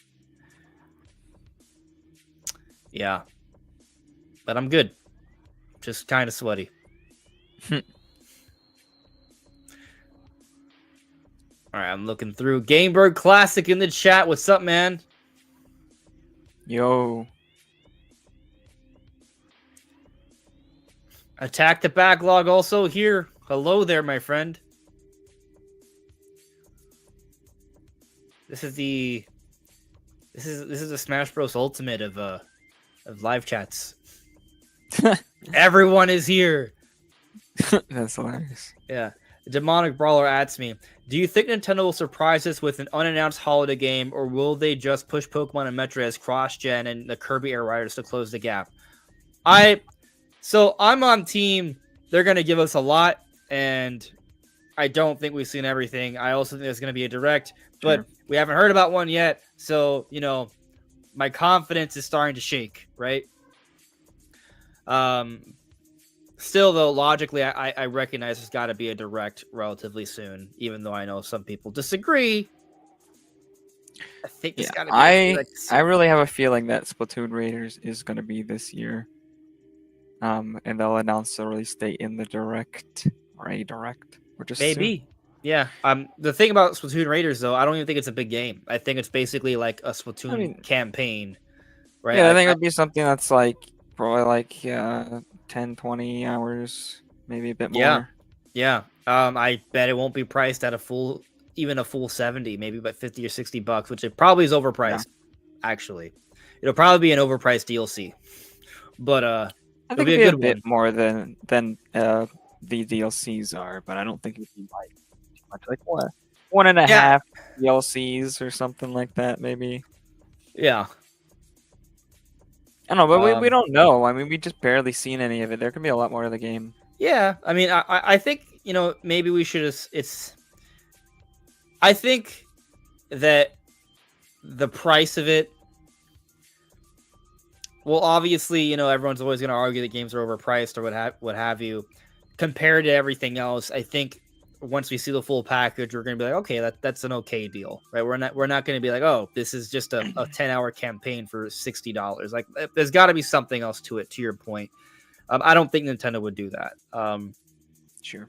Yeah. But I'm good. Just kind of sweaty. All right, I'm looking through. Gamebird Classic in the chat. What's up, man? Yo. Attack the Backlog also here. Hello there, my friend. This is the Smash Bros. Ultimate of live chats. Everyone is here. That's hilarious. Yeah. Demonic Brawler asks me, do you think Nintendo will surprise us with an unannounced holiday game, or will they just push Pokemon and Metroid as cross-gen and the Kirby Air Riders to close the gap? I'm on team. They're going to give us a lot, and I don't think we've seen everything. I also think there's going to be a direct, but Sure. we haven't heard about one yet. So, my confidence is starting to shake, right? Still, though, logically, I recognize there's got to be a direct relatively soon, even though I know some people disagree. I think there's got to be a direct soon. I really have a feeling that Splatoon Raiders is going to be this year. And they'll announce the release date in the direct or a direct or just maybe. Soon. Yeah. The thing about Splatoon Raiders, though, I don't even think it's a big game. I think it's basically like a Splatoon campaign, right? Yeah, I think it would be something that's like probably like 10, 20 hours, maybe a bit more. Yeah. I bet it won't be priced at even a full 70, maybe about 50 or $60, which it probably is overpriced. Actually, it'll probably be an overpriced DLC, but I think it'd be a bit more than the DLCs are, but I don't think it'd be like too much. Like what, 1.5 DLCs or something like that, maybe. Yeah. I don't know, but we don't know. I mean, we just barely seen any of it. There could be a lot more of the game. Yeah, I mean, I think maybe we should. I think that the price of it. Well, obviously, everyone's always going to argue that games are overpriced or what have you. Compared to everything else, I think once we see the full package, we're going to be like, okay, that's an okay deal, right? We're not going to be like, oh, this is just a 10-hour campaign for $60. Like, there's got to be something else to it. To your point, I don't think Nintendo would do that. Sure,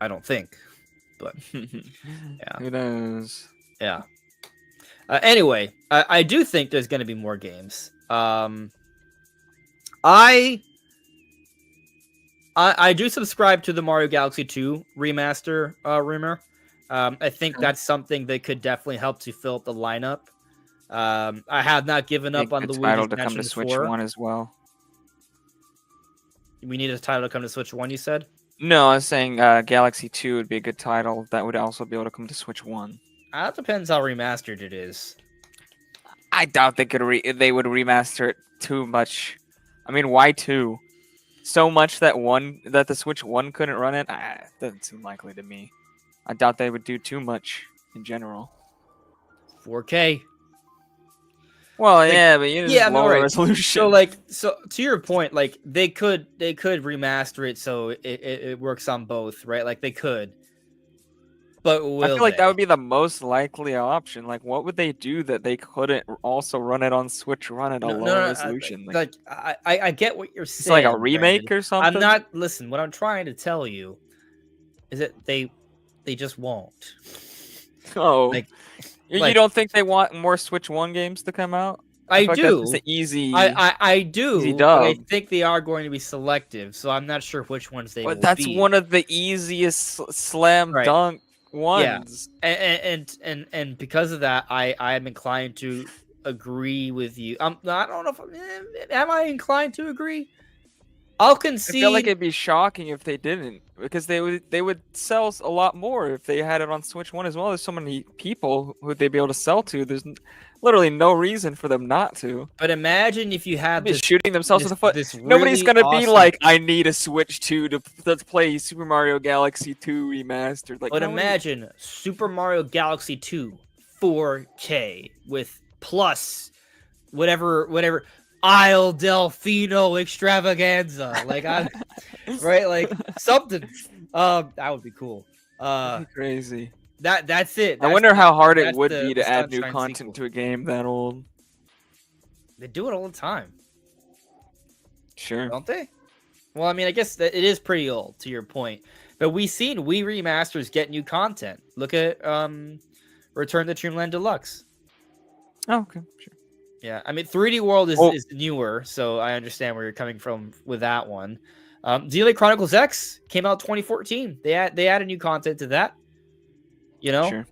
I don't think, but yeah, who knows? Yeah. Anyway, I do think there's going to be more games. I do subscribe to the Mario Galaxy 2 remaster rumor. I think that's something that could definitely help to fill up the lineup. I have not given up on the title to come to Switch 1 as well. We need a title to come to Switch 1, you said? No, I was saying Galaxy 2 would be a good title that would also be able to come to Switch 1. That depends how remastered it is. I doubt they would remaster it too much. I mean, why 2? So much that the Switch 1 couldn't run it? Doesn't seem likely to me. I doubt they would do too much in general. 4K. Well, but you just lower resolution. So to your point, like they could remaster it so it works on both, right? Like they could. But I feel like that would be the most likely option. Like, what would they do that they couldn't also run it on Switch, run it on lower resolution? I get what you're saying. It's like a remake or something. Listen, what I'm trying to tell you is that they just won't. Oh, you don't think they want more Switch 1 games to come out? I do. It's easy. I do. Easy dub. I think they are going to be selective, so I'm not sure which ones they will be. That's one of the easiest slam dunk ones. Yeah. And because of that, I am inclined to agree with you. I don't know if am I inclined to agree? I'll concede. I feel like it'd be shocking if they didn't, because they would sell a lot more if they had it on Switch 1 as well. There's so many people who they'd be able to sell to. There's literally no reason for them not to. But imagine if you had this shooting themselves in the foot. Nobody's gonna be like, I need a Switch 2 to play Super Mario Galaxy 2 remastered. Like, but imagine Super Mario Galaxy 2 4K with plus whatever. Isle Delfino Extravaganza, right? Like something. That would be cool. That'd be crazy. That's it. I wonder how hard it would be to add new content to a game that old. They do it all the time. Sure. Don't they? Well, I mean, I guess that it is pretty old, to your point. But we've seen Wii remasters get new content. Look at Return to Dreamland Deluxe. Oh, okay, sure. Yeah, I mean, 3D World is newer, so I understand where you're coming from with that one. Xenoblade Chronicles X came out 2014. They added new content to that. Sure.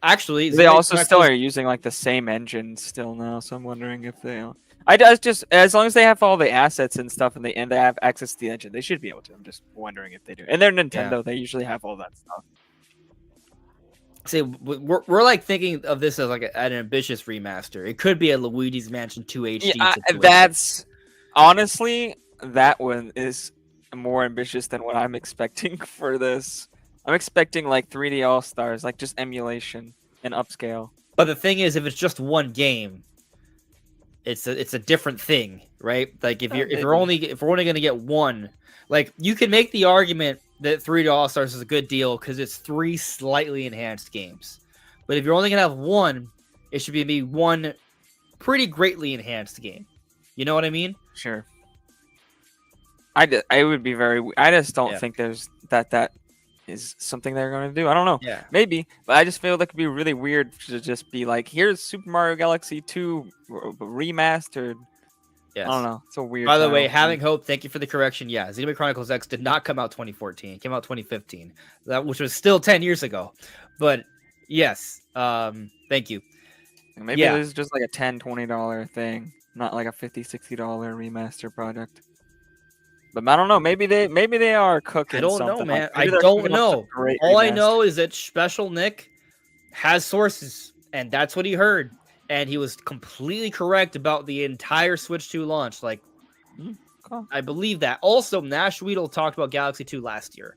Actually, they also still are using like the same engine still now, so I'm wondering if they. I just as long as they have all the assets and stuff, and they have access to the engine, they should be able to. I'm just wondering if they do. And they're Nintendo; they usually have all that stuff. See, we're like thinking of this as like an ambitious remaster. It could be a Luigi's Mansion 2 HD. That's honestly, that one is more ambitious than what I'm expecting for this. I'm expecting like 3D All Stars, like just emulation and upscale. But the thing is, if it's just one game, it's a different thing, right? Like if we're only gonna get one, like you can make the argument that 3D All Stars is a good deal because it's 3 slightly enhanced games. But if you're only gonna have one, it should be one pretty greatly enhanced game. You know what I mean? Sure. I would be very. I just don't think there's that is something they're going to do. I don't know. Yeah. Maybe, but I just feel that could be really weird to just be like, here's Super Mario Galaxy 2 remastered. Yes. I don't know. It's a weird. By the way, having hope. Thank you for the correction. Yeah, Xenoblade Chronicles X did not come out 2014. It came out 2015. Which was still 10 years ago. But yes, thank you. Maybe this is just like a $10, $20 thing, not like a $50, $60 remaster project. But I don't know. Maybe they are cooking. I don't something know, man. Like, I don't know. All I know is that Special Nick has sources, and that's what he heard. And he was completely correct about the entire Switch 2 launch. Like, cool. I believe that. Also, Nash Weedle talked about Galaxy 2 last year,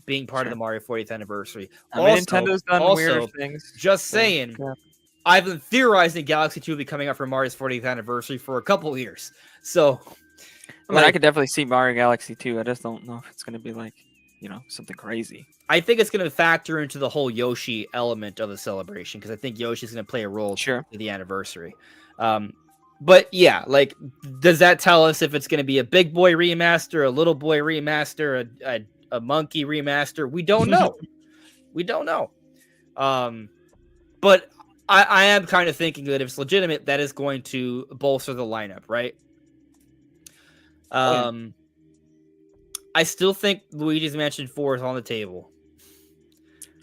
being part of the Mario 40th anniversary. Nintendo's done weird things. Just saying, I've been theorizing Galaxy 2 will be coming out for Mario's 40th anniversary for a couple of years. So, I mean, I could definitely see Mario Galaxy 2. I just don't know if it's going to be like, something crazy. I think it's going to factor into the whole Yoshi element of the celebration because I think Yoshi's going to play a role to the anniversary. But yeah, like, does that tell us if it's going to be a big boy remaster, a little boy remaster, a monkey remaster? We don't know. We don't know. But I am kind of thinking that if it's legitimate, that is going to bolster the lineup, right? I still think Luigi's Mansion 4 is on the table.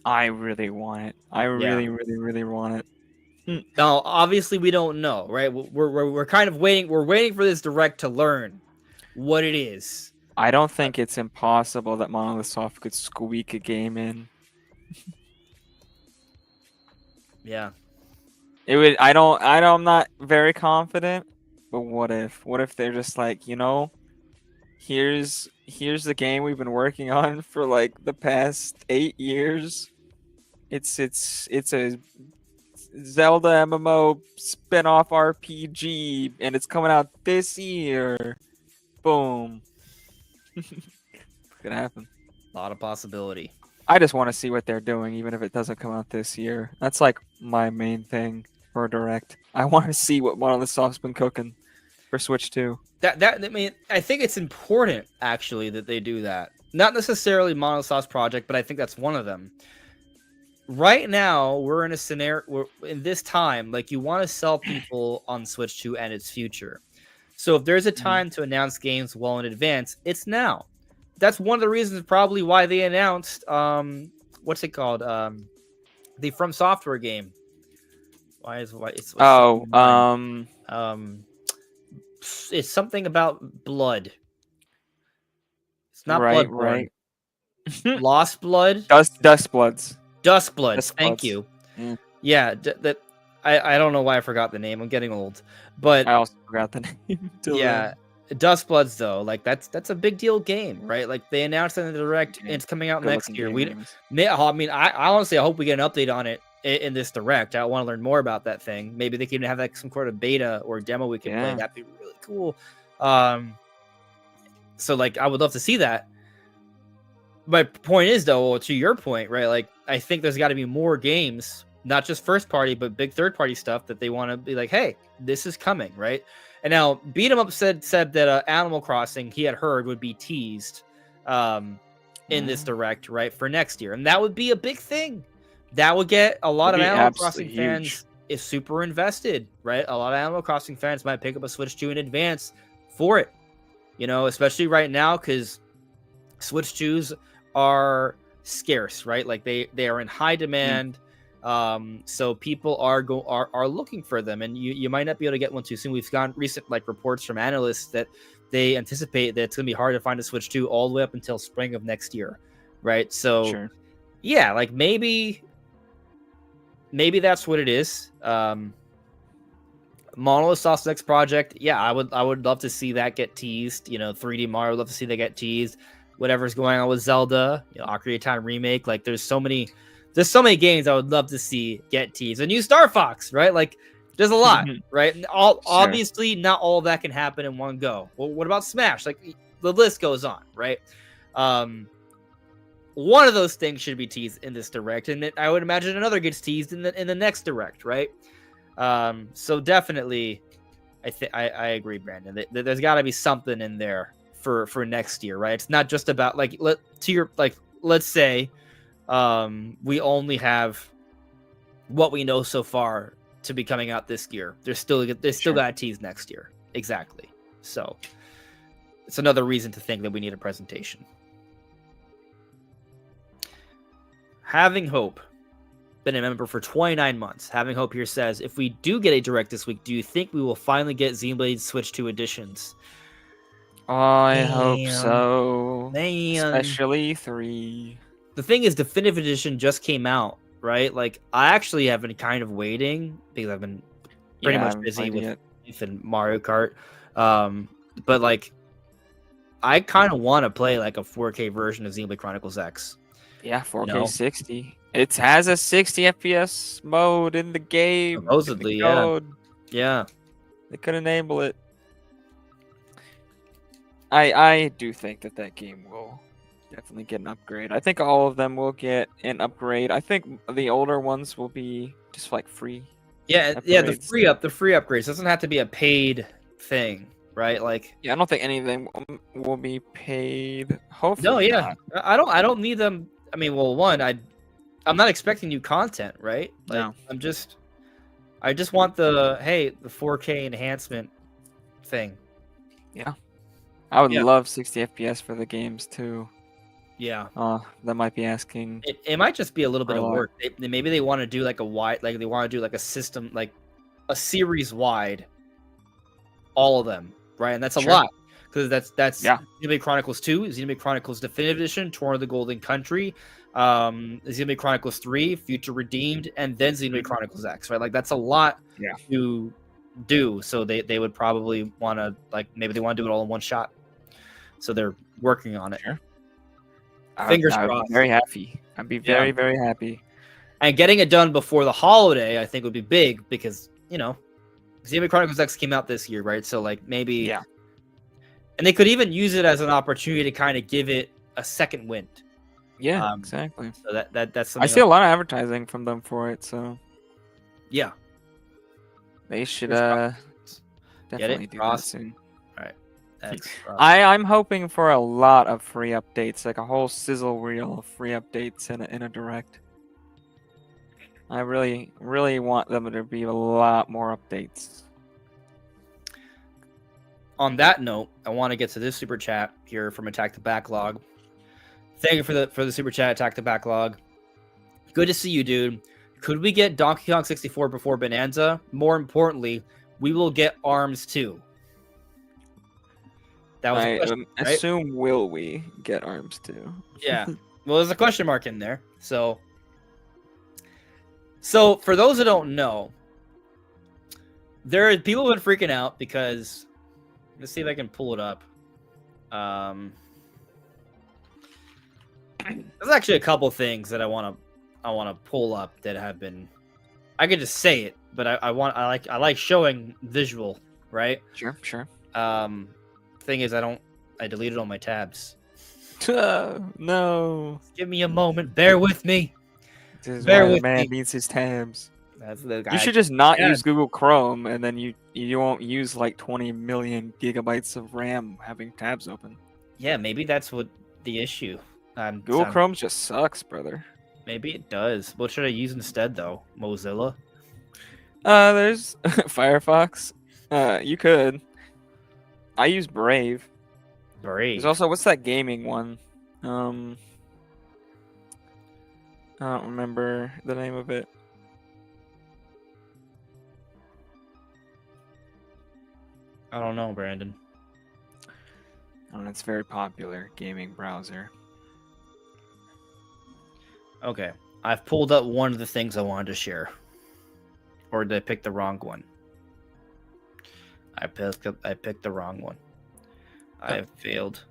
I really want it. I really, really, really want it. Now, obviously, we don't know, right? We're kind of waiting. We're waiting for this direct to learn what it is. I don't think it's impossible that Monolith Soft could squeak a game in. Yeah. It would. I'm not very confident. But what if? What if they're just like, here's the game we've been working on for like the past 8 years. It's a Zelda MMO spin-off RPG, and it's coming out this year. Boom. Could happen. A lot of possibility. I just want to see what they're doing, even if it doesn't come out this year. That's like my main thing for a direct. I want to see what Monolith Soft's been cooking for Switch 2. I mean, I think it's important actually that they do that. Not necessarily Monolith Soft's project, but I think that's one of them. Right now, we're in a scenario in this time, like you want to sell people on Switch 2 and its future. So if there's a time to announce games well in advance, it's now. That's one of the reasons probably why they announced what's it called? The From Software game. It's something about blood. It's not Bloodborne. Right. Lost Blood? Dust Bloods. Dust Bloods. Thank you. Yeah, that I don't know why I forgot the name. I'm getting old. But I also forgot the name. Yeah. Dust Bloods though, like that's a big deal game, right? Like they announced it in the direct, and it's coming out next year. I mean, I honestly I hope we get an update on it in this direct. I want to learn more about that thing. Maybe they can even have like some sort of beta or demo we can play. That'd be really cool. So like I would love to see that. My point is though, to your point, right? Like I think there's got to be more games, not just first party, but big third party stuff that they want to be like, hey, this is coming, right? And now Beat 'em Up said that Animal Crossing he had heard would be teased in this direct, right, for next year, and that would be a big thing. That would get a lot of Animal Crossing fans is super invested, right? A lot of Animal Crossing fans might pick up a Switch 2 in advance for it, especially right now because Switch 2s are scarce, right? Like they are in high demand. So people are looking for them, and you might not be able to get one too soon. We've gotten recent reports from analysts that they anticipate that it's gonna be hard to find a Switch 2 all the way up until spring of next year, right? So yeah, like maybe that's what it is. Monolith Soft's next project, yeah, I would love to see that get teased. 3D Mario, I'd love to see that get teased. Whatever's going on with Zelda, Ocarina of Time remake, like there's so many games I would love to see get teased. A new Star Fox, right? Like there's a lot, right? Obviously, not all of that can happen in one go. Well, what about Smash? Like the list goes on, right? One of those things should be teased in this direct, and I would imagine another gets teased in the next direct, right? So definitely, I agree, Brandon. There's got to be something in there for next year, right? It's not just about let's say we only have what we know so far to be coming out this year. There's still got to tease next year, exactly. So it's another reason to think that we need a presentation. Having Hope, been a member for 29 months. Having Hope here says, if we do get a direct this week, do you think we will finally get Xenoblade Switch 2 editions? I hope so. Man. Especially 3. The thing is, Definitive Edition just came out, right? Like, I actually have been kind of waiting because I've been pretty much busy with and Mario Kart. But like, I kind of want to play like a 4K version of Xenoblade Chronicles X. Yeah, 4K 60. It has a 60 FPS mode in the game. Supposedly, yeah. They could enable it. I do think that game will definitely get an upgrade. I think all of them will get an upgrade. I think the older ones will be just like free. Yeah, upgrades. The free upgrades. It doesn't have to be a paid thing, right? Like, yeah, I don't think any of them will be paid. Hopefully, no, yeah, not. I don't need them. I mean, well, one, I'm not expecting new content, right? Like, no. I just want the 4K enhancement thing. Yeah. I would love 60 FPS for the games too. Yeah. That might be asking. It might just be a little bit of work. Maybe they want to do like they want to do like a system, like a series wide, all of them, right? And that's a lot. Because that's Xenoblade Chronicles 2, Xenoblade Chronicles Definitive Edition, Torn of the Golden Country, Xenoblade Chronicles 3, Future Redeemed, and then Xenoblade Chronicles X, right? Like that's a lot to do. So they would probably want to maybe they want to do it all in one shot. So they're working on it. Sure. Fingers crossed. I'd be very happy. I'd be very, very happy. And getting it done before the holiday, I think, would be big because Xenoblade Chronicles X came out this year, right? So maybe and they could even use it as an opportunity to kind of give it a second wind. Yeah, exactly. So that's something I see a lot of advertising from them for it. So yeah, they should definitely do that soon. All right, I'm hoping for a lot of free updates, like a whole sizzle reel of free updates in a direct. I really, really want them to be a lot more updates. On that note, I want to get to this super chat here from Attack the Backlog. Thank you for the super chat, Attack the Backlog. Good to see you, dude. Could we get Donkey Kong 64 before Bonanza? More importantly, we will get ARMS too. That was a question, right? Assume will we get ARMS too? Yeah. Well, there's a question mark in there. So for those who don't know, there are people who've been freaking out because. Let's see if I can pull it up. There's actually a couple things that I want to pull up that have been. I could just say it, but I like showing visual, right? Sure. Thing is, I deleted all my tabs. No. Give me a moment. Bear with me. This is why the man needs his tabs. That's the guy. You should just not use Google Chrome, and then you won't use like 20 million gigabytes of RAM having tabs open. Yeah, maybe that's what the issue. Google Chrome just sucks, brother. Maybe it does. What should I use instead, though? Mozilla? There's Firefox. You could. I use Brave. There's also, what's that gaming one? I don't remember the name of it. I don't know, Brandon. It's very popular gaming browser. Okay, I've pulled up one of the things I wanted to share. Or did I pick the wrong one? I picked the wrong one. I failed.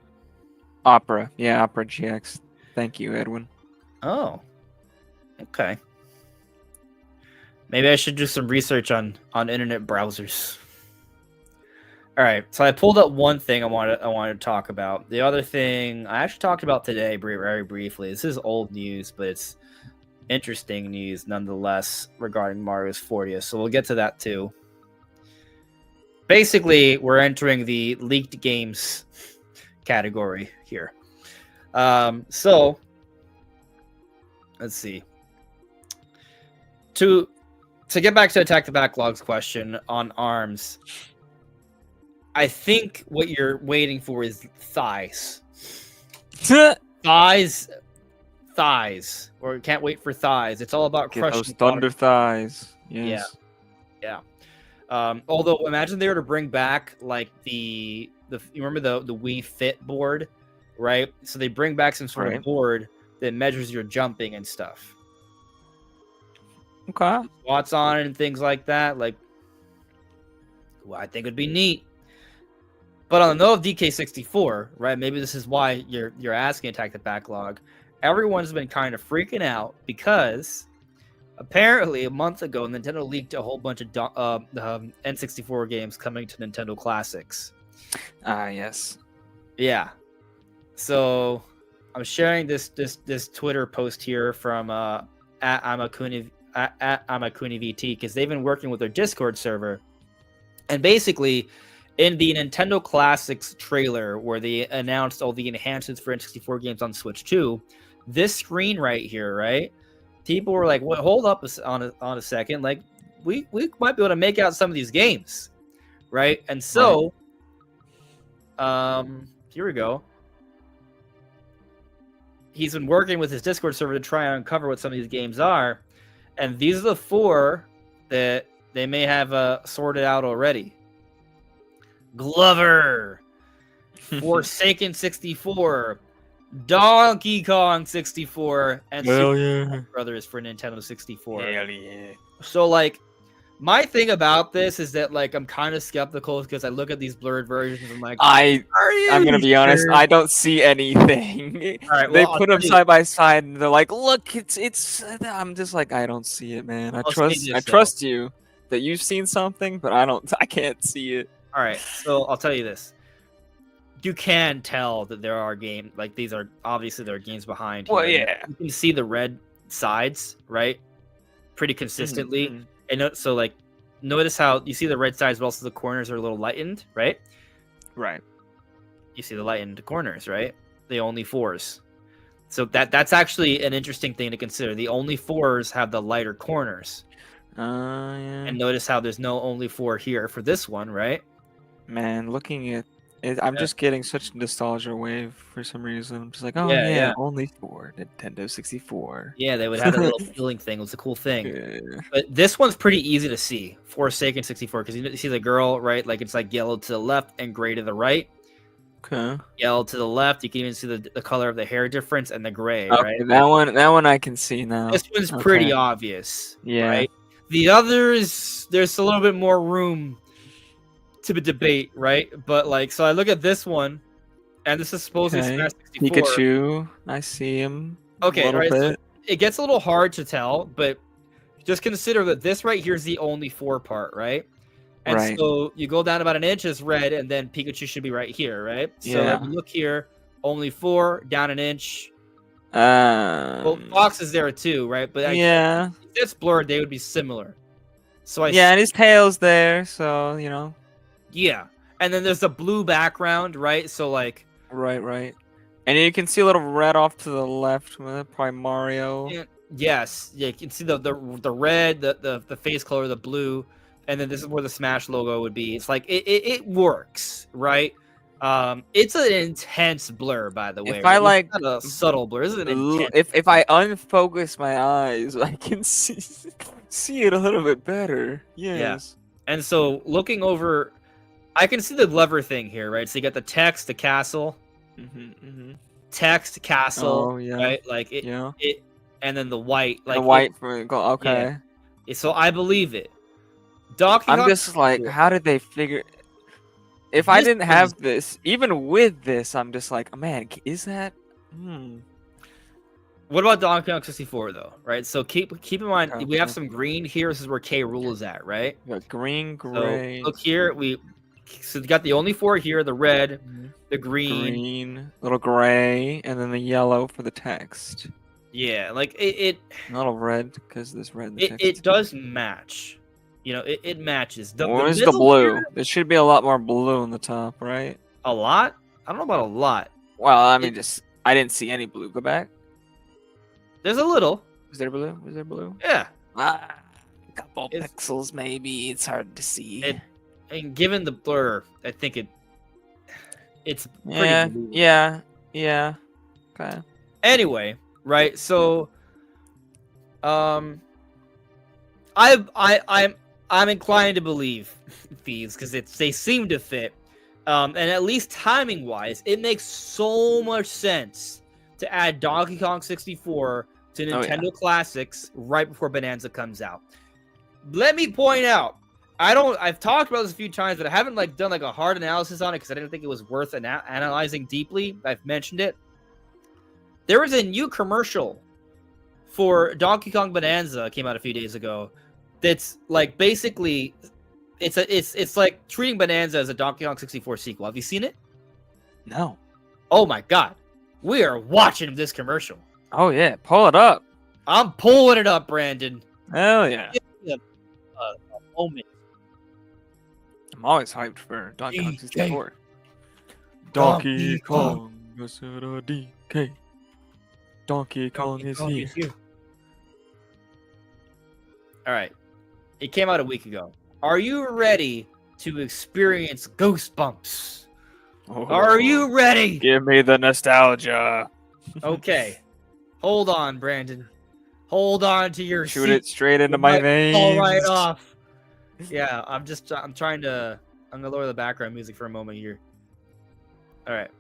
Opera. Yeah, Opera GX. Thank you, Edwin. Oh. Okay. Maybe I should do some research on internet browsers. All right, so I pulled up one thing I wanted to talk about. The other thing I actually talked about today very briefly. This is old news, but it's interesting news nonetheless regarding Mario's 40th. So we'll get to that too. Basically, we're entering the leaked games category here. So let's see. To get back to Attack the Backlogs question on ARMS, I think what you're waiting for is thighs. thighs, or can't wait for thighs. It's all about Get crushing those thunder thighs. Yes. Yeah. Although imagine they were to bring back like you remember the Wii Fit board, right? So they bring back some sort of board that measures your jumping and stuff. Okay. Squats on it and things like that. Like, well, I think it'd be neat. But on the note of DK64, right? Maybe this is why you're asking Attack the Backlog. Everyone's been kind of freaking out because apparently a month ago Nintendo leaked a whole bunch of N64 games coming to Nintendo Classics. Yes. Yeah. So I'm sharing this Twitter post here from at Amakuni VT because they've been working with their Discord server, and basically in the Nintendo Classics trailer where they announced all the enhancements for N64 games on Switch 2, this screen right here, right? People were like, "Well, hold up on a second. Like, we might be able to make out some of these games, right?" And so, here we go. He's been working with his Discord server to try and uncover what some of these games are, and these are the 4 that they may have sorted out already. Glover, Forsaken 64, Donkey Kong 64, and Super Mario Brothers for Nintendo 64. Hell yeah. So, like, my thing about this is that, like, I'm kind of skeptical because I look at these blurred versions and I'm like, I'm gonna be honest, I don't see anything. All right, they well, put them side by side and they're like, look, it's I'm just like, I don't see it, man. I trust you that you've seen something, but I can't see it. All right, so I'll tell you this. You can tell that there are games, like, these are, obviously there are games behind here. Well, yeah. You can see the red sides, right? Pretty consistently. Mm-hmm. And so, like, notice how you see the red sides, but also the corners are a little lightened, right? Right. You see the lightened corners, right? The only 4s. So that's actually an interesting thing to consider. The only 4s have the lighter corners. Yeah. And notice how there's no only 4 here for this one, right? Man, looking at it, I'm just getting such a nostalgia wave for some reason. I'm just like, oh yeah, only 4 Nintendo 64. Yeah, they would have that little feeling thing. It was a cool thing. Yeah. But this one's pretty easy to see. Forsaken 64, because you see the girl, right? Like, it's like yellow to the left and gray to the right. Okay. Yellow to the left. You can even see the color of the hair difference and the gray, Okay, right? that one I can see now. This one's pretty obvious. Yeah. Right? The others, there's a little bit more room to debate, right? But, like, so I look at this one, and this is supposedly Smash 64. Pikachu, I see him. Okay, right. So it gets a little hard to tell, but just consider that this right here is the only 4 part, right? And so you go down about an inch, it's red, and then Pikachu should be right here, right? So if you look here, only 4, down an inch. Well, Fox is there too, right? But if it's blurred, they would be similar. So and his tail's there, so you know. Yeah, and then there's the blue background, right? So, like, right, and you can see a little red off to the left. Probably Mario. Yes, yeah, you can see the red, the face color, the blue, and then this is where the Smash logo would be. It's like it works, right? It's an intense blur, by the way. If I like not a subtle blur, this is an intense. If I unfocus my eyes, I can see it a little bit better. Yes. Yeah. And so looking over, I can see the Glover thing here, right? So you got the text, the castle, text, castle, right? Like it, and then the white, like the white for okay. Yeah. So I believe it. Donkey Kong, I'm just like, how did they figure? if I This didn't is- have this, even with this, I'm just like, man, is that? What about Donkey Kong 64 though? Right. So keep in mind Okay. we have some green here. This is where K Rule is at, right? We got green, So gray, look here. So you got the only four here: the red, the green, little gray, and then the yellow for the text. Yeah, like it A little red because there's red in the text. it does match. You know, it matches. Where's the middle blue? here- There should be a lot more blue on the top, right? A lot? I don't know about a lot. Well, I mean, I didn't see any blue. Go back. There's a little. Is there blue? Is there blue? Yeah. A couple pixels, maybe. It's hard to see. And given the blur, I think it's pretty blue. Yeah. Okay. Anyway, right? So, I'm inclined to believe these because they seem to fit, and at least timing wise, it makes so much sense to add Donkey Kong 64 to Nintendo Classics right before Bonanza comes out. Let me point out, I've talked about this a few times, but I haven't done a hard analysis on it because I didn't think it was worth analyzing deeply. I've mentioned it. There was a new commercial for Donkey Kong Bonanza came out a few days ago. That's like basically, it's like treating Bonanza as a Donkey Kong 64 sequel. Have you seen it? No. Oh my god, we are watching this commercial. Oh yeah, pull it up. I'm pulling it up, Brandon. Hell yeah. A moment. I'm always hyped for Donkey Kong DK. 64. Donkey Kong. DK. Donkey Kong is here. All right, it came out a week ago. Are you ready to experience Goosebumps? Oh, Are you ready? Give me the nostalgia. Okay, hold on, Brandon. Hold on to your Shoot seat. it straight into my veins. Fall right off. Yeah, I'm gonna lower the background music for a moment here. All right.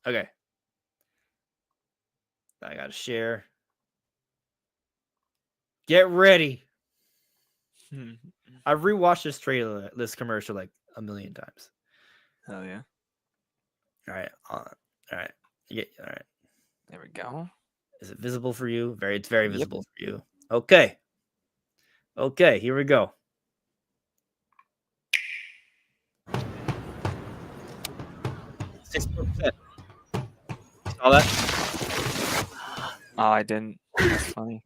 Okay. I gotta share. Get ready. I've rewatched this commercial like a million times. Hell yeah. All right. All right. Yeah. All right. There we go. Is it visible for you? It's very visible for you. Okay. Okay. Here we go. $6. Saw that? Oh, I didn't. That's funny.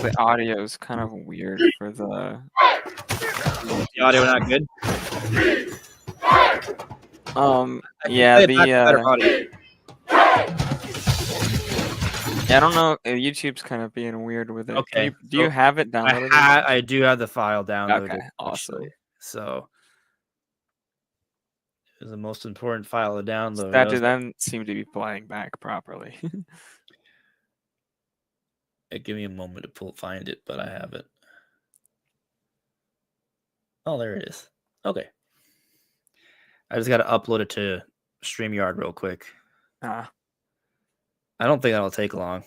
The audio is kind of weird for the audio not good. Yeah, better audio. Yeah, I don't know. YouTube's kind of being weird with it. Okay. Do you have it downloaded? I do have the file downloaded. Okay, awesome. Actually. So it was the most important file to download. That doesn't seem to be playing back properly. Give me a moment to find it, but I have it. Oh, there it is. Okay. I just got to upload it to StreamYard real quick. I don't think that'll take long.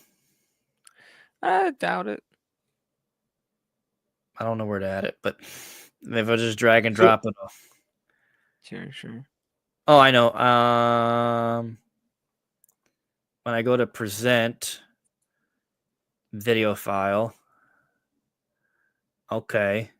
I doubt it. I don't know where to add it, but if I just drag and drop it. Sure. Oh, I know. When I go to present video file. Okay.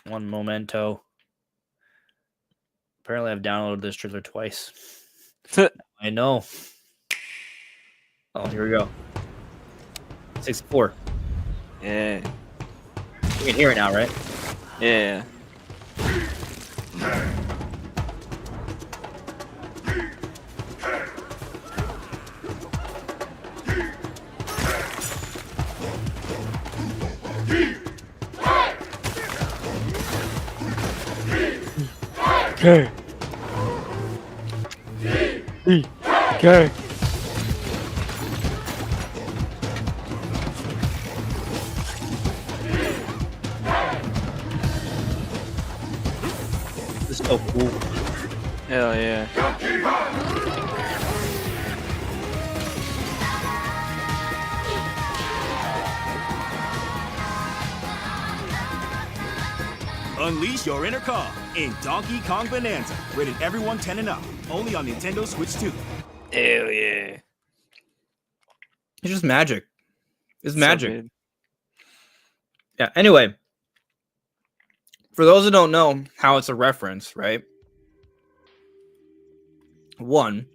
One momento. Apparently, I've downloaded this trailer twice. I know. Oh, here we go. 64. Yeah. You can hear it now, right? Yeah. Okay. Okay. so cool. Hell yeah. Unleash your inner Kong in Donkey Kong Bonanza. Rated everyone 10 and up. Only on Nintendo Switch 2. Hell yeah. It's just magic. It's So magic. good. Yeah. Anyway, for those who don't know how it's a reference, right? One,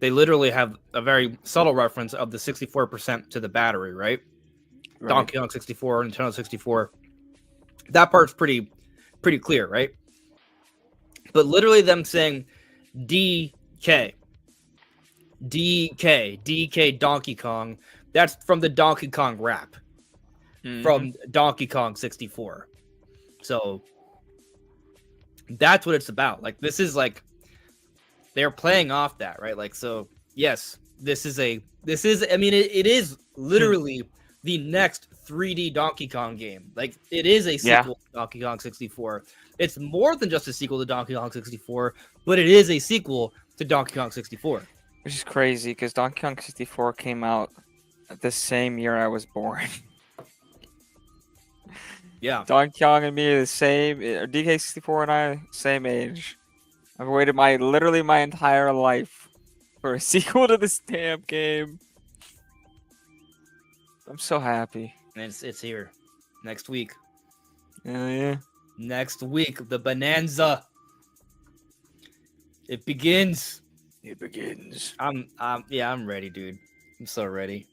they literally have a very subtle reference of the 64% to the battery, right? Donkey Kong 64, Nintendo 64. That part's pretty clear, right? But literally them saying DK Donkey Kong, that's from the Donkey Kong rap. From Donkey Kong 64. So that's what it's about. Like, this is like they're playing off that, right? Like, so yes, it is literally the next 3D Donkey Kong game. Like, it is a sequel to Donkey Kong 64. It's more than just a sequel to Donkey Kong 64, but it is a sequel to Donkey Kong 64. Which is crazy because Donkey Kong 64 came out the same year I was born. Yeah. Donkey Kong and me are the same. DK64 and I, same age. I've waited literally my entire life for a sequel to this damn game. I'm so happy. And it's here next week. Hell yeah. Next week, the Bonanza. It begins. It begins. I'm ready, dude. I'm so ready.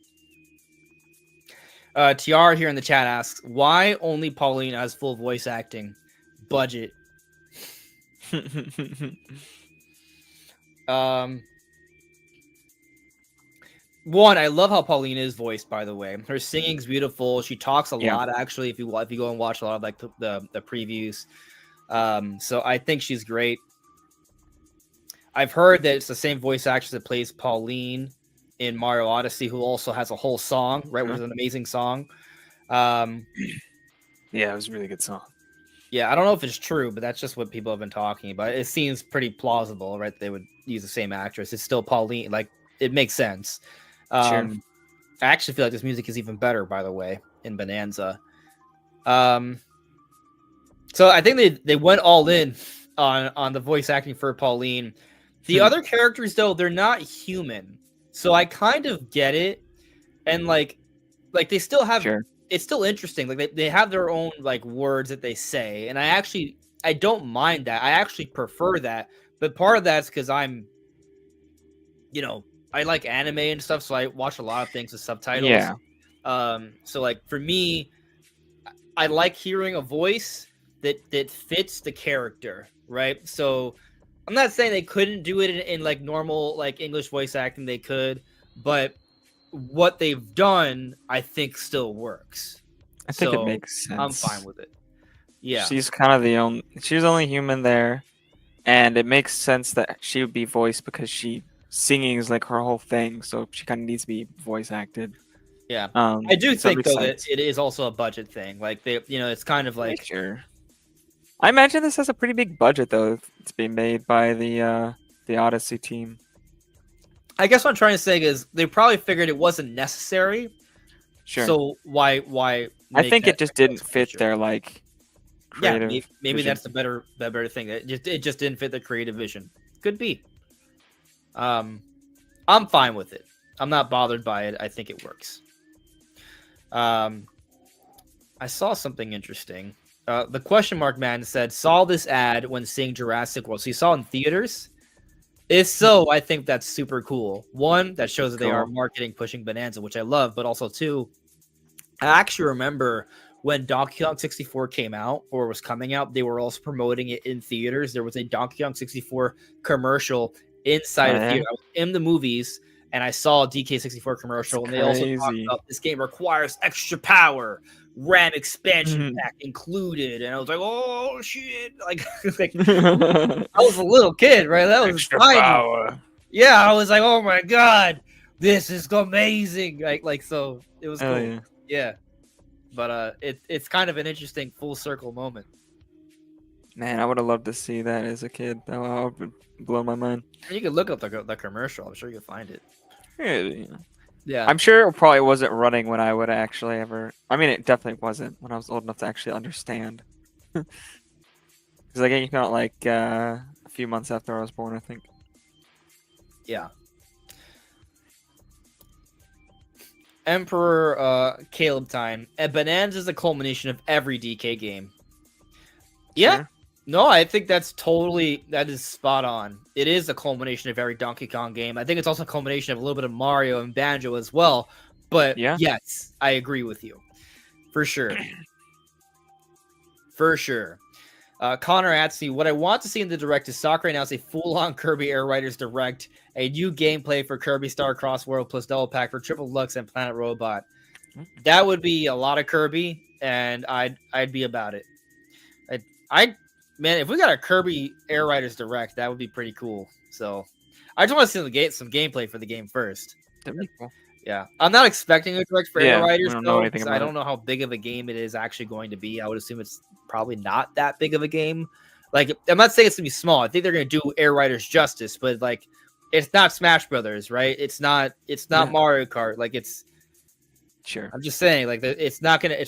TR here in the chat asks, why only Pauline has full voice acting? Budget. One, I love how Pauline is voiced, by the way. Her singing's beautiful. She talks a lot, actually, if you go and watch a lot of like the previews. So I think she's great. I've heard that it's the same voice actress that plays Pauline in Mario Odyssey, who also has a whole song, right? Which is an amazing song. Yeah, it was a really good song. Yeah, I don't know if it's true, but that's just what people have been talking about. It seems pretty plausible, right? They would use the same actress. It's still Pauline. Like, it makes sense. Sure. I actually feel like this music is even better, by the way, in Bonanza. So I think they went all in on the voice acting for Pauline. The other characters, though, they're not human. So I kind of get it. And like they still have it's still interesting. Like they have their own like words that they say. And I don't mind that. I actually prefer that. But part of that's because I'm, I like anime and stuff, so I watch a lot of things with subtitles. Yeah. So like for me, I like hearing a voice that fits the character, right? So I'm not saying they couldn't do it in like normal like English voice acting. They could, but what they've done, I think, still works. I think it makes sense. I'm fine with it. Yeah, she's kind of she's the only human there, and it makes sense that she would be voiced because singing is like her whole thing, so she kind of needs to be voice acted. Yeah, I do think though that it is also a budget thing. Like it's kind of like sure. I imagine this has a pretty big budget though. It's being made by the Odyssey team. I guess what I'm trying to say is they probably figured it wasn't necessary. Sure. So why? I think it just didn't fit their like creative. Maybe that's the better thing. It just didn't fit their creative vision. Could be. I'm fine with it. I'm not bothered by it. I think it works. I saw something interesting. The question mark man said, saw this ad when seeing Jurassic World. So you saw it in theaters? If so, I think that's super cool. One, that shows that they are marketing, pushing Bonanza, which I love. But also, two, I actually remember when Donkey Kong 64 came out or was coming out, they were also promoting it in theaters. There was a Donkey Kong 64 commercial inside a theater. I was in the movies, and I saw a DK64 commercial, and they also talked about this game requires extra power, RAM expansion pack included, and I was like, "Oh shit!" Like I was a little kid, right? That was extra tiny. Power. Yeah, I was like, "Oh my god, this is amazing!" Like so, it was cool. Yeah. But it's kind of an interesting full circle moment. Man, I would have loved to see that as a kid. That would blow my mind. And you can look up the commercial. I'm sure you'll find it. Yeah. Yeah. I'm sure it probably wasn't running when I would actually ever. I mean, it definitely wasn't when I was old enough to actually understand. Because I game came out like a few months after I was born, I think. Yeah. Emperor Caleb time. And Bonanza is the culmination of every DK game. Yeah. Sure. No, I think that is spot on. It is a culmination of every Donkey Kong game. I think it's also a culmination of a little bit of Mario and Banjo as well. But yeah, yes, I agree with you. For sure. For sure. Connor Atsey, what I want to see in the Direct is Sakurai announce a full-on Kirby Air Riders Direct, a new gameplay for Kirby Star Cross World plus double pack for Triple Lux and Planet Robot. That would be a lot of Kirby, and I'd be about it. Man, if we got a Kirby Air Riders Direct, that would be pretty cool. So, I just want to see some gameplay for the game first. That'd be cool. Yeah, I'm not expecting a Direct for Air Riders. I don't know how big of a game it is actually going to be. I would assume it's probably not that big of a game. Like, I'm not saying it's gonna be small. I think they're gonna do Air Riders justice, but like, it's not Smash Brothers, right? It's not Mario Kart. Like, it's sure. I'm just saying, like, it's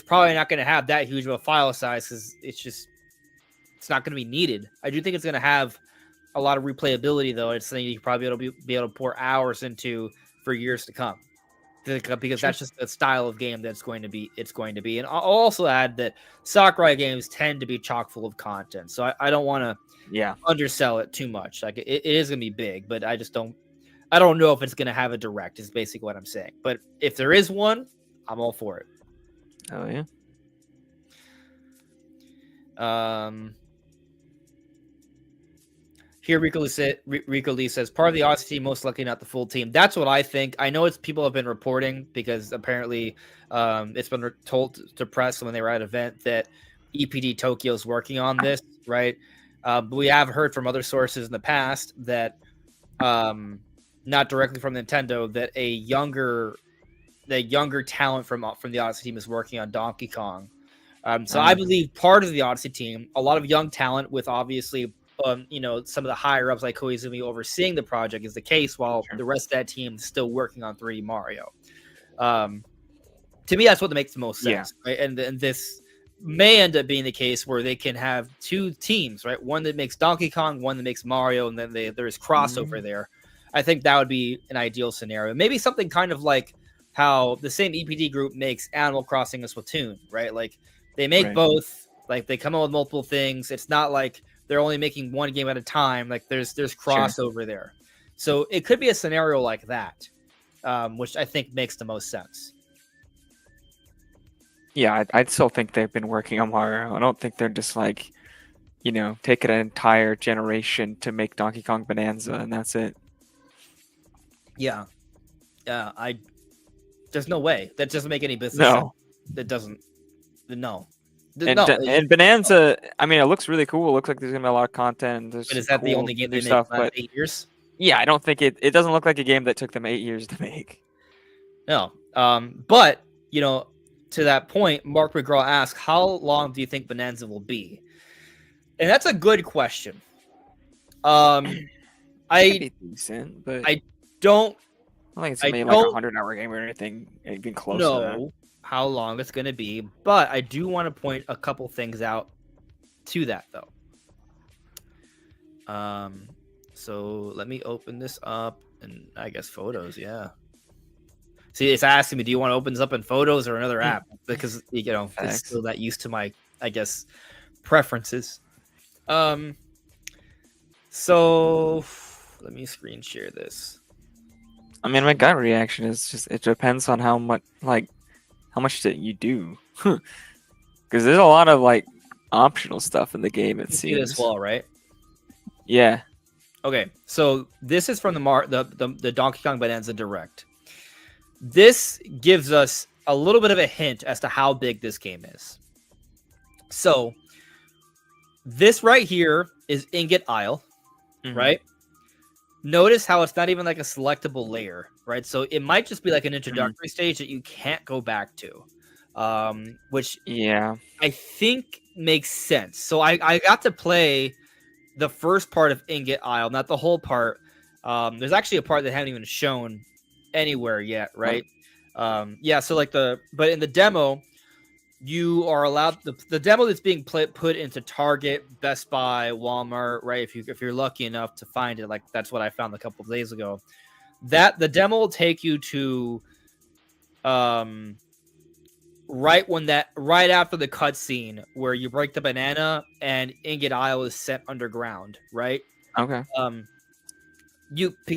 probably not gonna have that huge of a file size because it's not gonna be needed. I do think it's gonna have a lot of replayability, though. It's something you probably be able to pour hours into for years to come. Because that's just the style of game it's going to be. And I'll also add that Sakurai games tend to be chock full of content, so I don't want to undersell it too much. Like it is going to be big, but I don't know if it's going to have a Direct. Is basically what I'm saying. But if there is one, I'm all for it. Oh yeah. Here, Rico Lee says, part of the Odyssey team, most likely not the full team. That's what I think. I know people have been reporting because apparently it's been told to press when they were at an event that EPD Tokyo is working on this, right? But we have heard from other sources in the past that, not directly from Nintendo, that the younger talent from the Odyssey team is working on Donkey Kong. So I believe part of the Odyssey team, a lot of young talent with obviously some of the higher ups like Koizumi overseeing the project is the case, while the rest of that team is still working on 3D Mario. To me, that's what makes the most sense, right? And this may end up being the case where they can have two teams, right? One that makes Donkey Kong, one that makes Mario, and then there's crossover there. I think that would be an ideal scenario. Maybe something kind of like how the same EPD group makes Animal Crossing and Splatoon, right? Like they make both, like they come out with multiple things. It's not like they're only making one game at a time. Like there's crossover there. So it could be a scenario like that, which I think makes the most sense. Yeah, I still think they've been working on Mario. I don't think they're just like, taking an entire generation to make Donkey Kong Bonanza and that's it. Yeah. There's no way. That doesn't make any business sense. That doesn't. No. And Bonanza, I mean, it looks really cool. It looks like there's gonna be a lot of content. But is that the only game they made in 8 years? Yeah, I don't think it doesn't look like a game that took them 8 years to make. No. But to that point, Mark McGraw asks, how long do you think Bonanza will be? And that's a good question. Be decent, but I don't think it's gonna be like a 100-hour game or anything even close to that. How long it's going to be, but I do want to point a couple things out to that though. So let me open this up and I guess photos. Yeah. See, it's asking me, do you want to open this up in photos or another app? Because it's still that used to my, I guess, preferences. So let me screen share this. I mean, my gut reaction is just it depends on how much that you do, because there's a lot of optional stuff in the game. It seems as well, right? Yeah. Okay, so this is from the Donkey Kong Bonanza Direct. This gives us a little bit of a hint as to how big this game is. So this right here is Ingot Isle, right? Notice how it's not even like a selectable layer, right? So it might just be like an introductory stage that you can't go back to. which Yeah. I think makes sense. So I got to play the first part of Ingot Isle, not the whole part. There's actually a part that haven't even shown anywhere yet, right? Yeah, so like but in the demo, you are allowed the demo that's being put into Target, Best Buy, Walmart, right? If you're lucky enough to find it, like that's what I found a couple of days ago. That the demo will take you to right after the cutscene where you break the banana and Ingot Isle is set underground, right? Okay.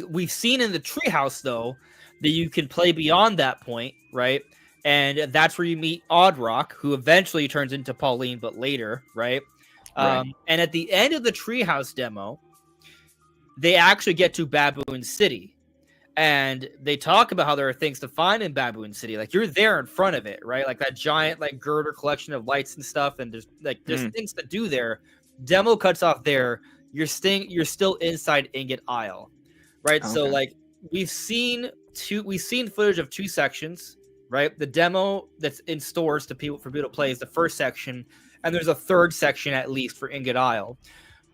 We've seen in the treehouse though that you can play beyond that point, right? And that's where you meet Oddrock, who eventually turns into Pauline, but later, right? Right. And at the end of the treehouse demo, they actually get to Baboon City, and they talk about how there are things to find in Baboon City. Like you're there in front of it, right? Like that giant like girder collection of lights and stuff, and there's things to do there. Demo cuts off there. You're still inside Ingot Isle, right? Okay. So like we've seen footage of 2 sections, right? The demo that's in stores for people to play is the first section, and there's a third section at least for Ingot Isle.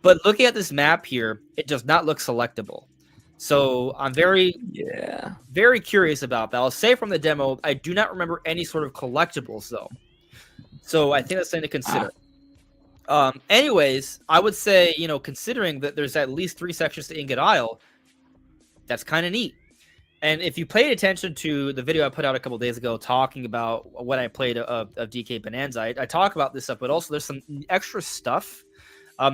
But looking at this map here, it does not look selectable. So I'm very curious about that. I'll say from the demo, I do not remember any sort of collectibles though. So I think that's something to consider. Anyways, I would say, considering that there's at least 3 sections to Ingot Isle, that's kind of neat. And if you paid attention to the video I put out a couple days ago talking about what I played of DK Bonanza, I talk about this stuff, but also there's some extra stuff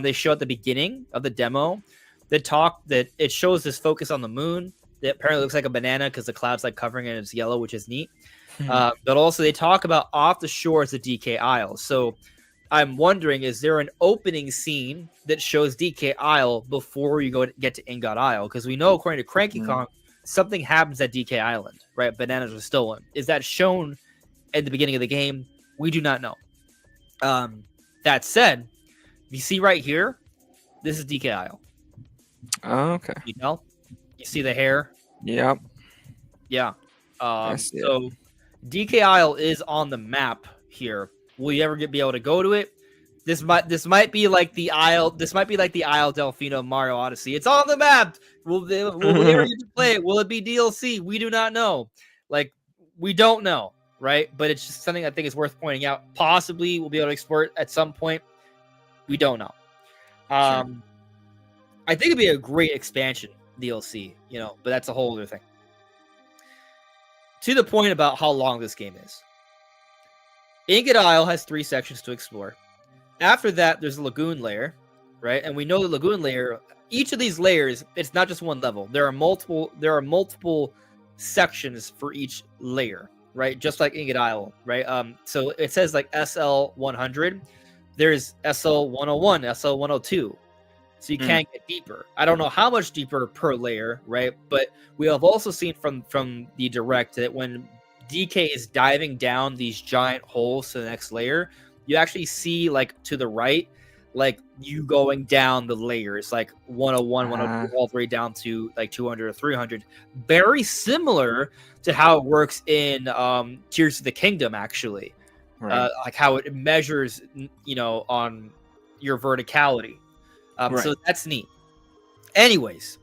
they show at the beginning of the demo that it shows this focus on the moon that apparently looks like a banana because the cloud's like covering it and it's yellow, which is neat. But also they talk about off the shores of DK Isle. So I'm wondering, is there an opening scene that shows DK Isle before you get to Ingot Isle? Because we know, according to Cranky Kong, something happens at DK Island, right? Bananas are stolen. Is that shown at the beginning of the game? We do not know. That said, you see right here, this is DK Isle. Oh, okay. You see the hair? Yep. Yeah. So DK Isle is on the map here. Will you ever be able to go to it? This might be like the Isle. This might be like the Isle Delfino Mario Odyssey. It's on the map. Will we ever get to play it? Will it be DLC? We do not know. Like, we don't know, right? But it's just something I think is worth pointing out. Possibly we'll be able to explore it at some point. We don't know. I think it'd be a great expansion DLC, but that's a whole other thing. To the point about how long this game is. Ingot Isle has 3 sections to explore. After that, there's a lagoon layer, right? And we know the lagoon layer, each of these layers, it's not just one level. There are multiple sections for each layer, right? Just like Ingot Isle, right? So it says like SL 100. There's SL 101, SL 102. So you can't get deeper. I don't know how much deeper per layer, right? But we have also seen from the direct that when DK is diving down these giant holes to the next layer, you actually see like to the right, like you going down the layers, like 101, 102, all the way down to like 200 or 300. Very similar to how it works in Tears of the Kingdom, actually. Right. Like how it measures, on your verticality. Right. So that's neat. Anyways,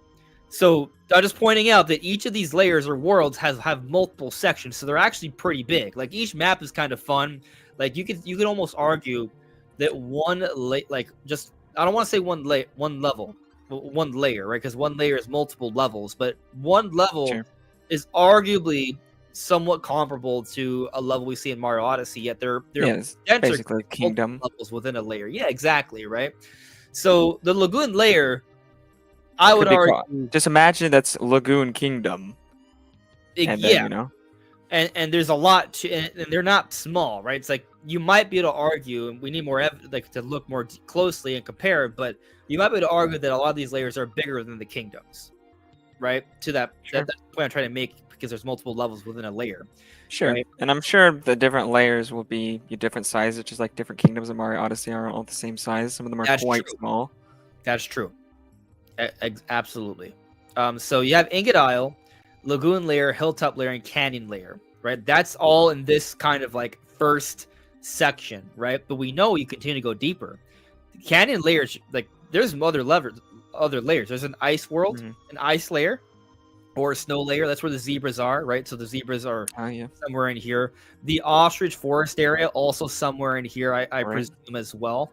so I'm just pointing out that each of these layers or worlds have multiple sections, so they're actually pretty big. Like each map is kind of fun. Like you could almost argue that I don't want to say one level, one layer, right? Because one layer is multiple levels, but one level is arguably somewhat comparable to a level we see in Mario Odyssey. Yet they're basically kingdom levels within a layer. Yeah, exactly, right. So the lagoon layer, I would argue, just imagine that's Lagoon Kingdom. And there's a lot to, and they're not small, right? It's like you might be able to argue, and we need more to look more closely and compare. But you might be able to argue that a lot of these layers are bigger than the kingdoms, right? To that's the point I'm trying to make, because there's multiple levels within a layer. Sure, right? And I'm sure the different layers will be different sizes, just like different kingdoms of Mario Odyssey are all the same size. Some of them are quite small. That's true. Absolutely. So you have Ingot Isle, Lagoon Layer, Hilltop Layer, and Canyon Layer, right? That's all in this kind of like first section, right? But we know you continue to go deeper. Canyon layers, like there's other layers. There's an ice world, an ice layer, or a snow layer. That's where the zebras are, right? So the zebras are somewhere in here. The ostrich forest area also somewhere in here, I presume as well,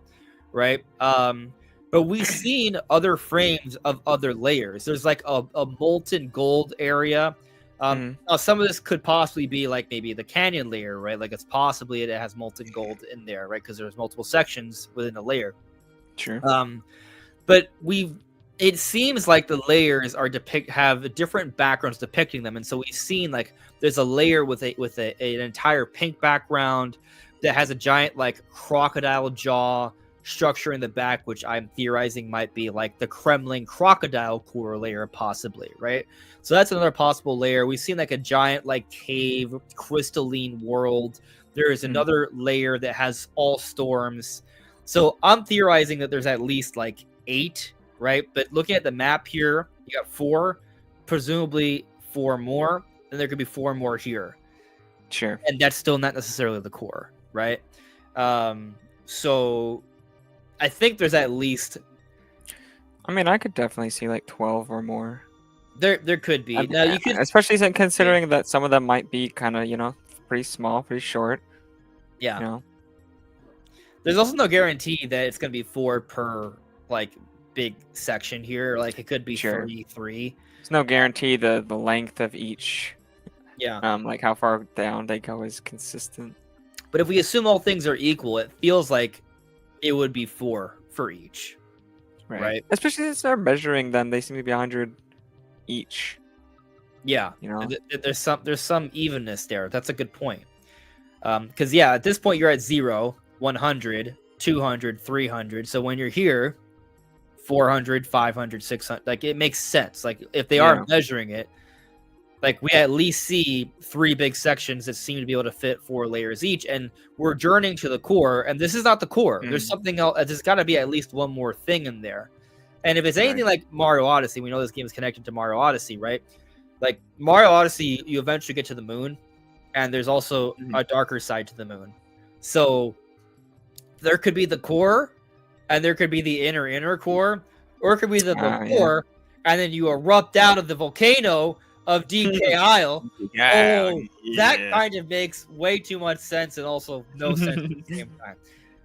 right? But we've seen other frames of other layers. There's like a molten gold area. Now some of this could possibly be like maybe the canyon layer, right? Like it has molten gold in there, right? Because there's multiple sections within a layer. Sure. But it seems like the layers have different backgrounds depicting them, and so we've seen like there's a layer with an entire pink background that has a giant like crocodile jaw structure in the back, which I'm theorizing might be like the Kremlin crocodile core layer, possibly, right? So that's another possible layer. We've seen like a giant like cave, crystalline world. There is another layer that has all storms. So I'm theorizing that there's at least like 8, right? But looking at the map here, you got 4, presumably 4 more, and there could be 4 more here. Sure. And that's still not necessarily the core, right? So I think there's at least... I mean, I could definitely see like 12 or more. There could be. Now you could, especially considering that some of them might be kind of, pretty small, pretty short. Yeah. There's also no guarantee that it's going to be 4 per like big section here. Like it could be 3. There's no guarantee the length of each. Yeah. Like how far down they go is consistent. But if we assume all things are equal, it feels like it would be 4 for each. Right. Especially since they're measuring them, they seem to be 100 each. Yeah. There's some evenness there. That's a good point. Because at this point you're at 0, 100, 200, 300. So when you're here, 400, 500, 600, like it makes sense. Like if they are measuring it, like we at least see 3 big sections that seem to be able to fit 4 layers each, and we're journeying to the core. And this is not the core. There's something else. There's got to be at least one more thing in there. And if it's anything like Mario Odyssey, we know this game is connected to Mario Odyssey, right? Like Mario Odyssey, you eventually get to the moon, and there's also a darker side to the moon. So there could be the core, and there could be the inner core, or it could be the core, and then you erupt out of the volcano of DK Isle. That kind of makes way too much sense and also no sense at the same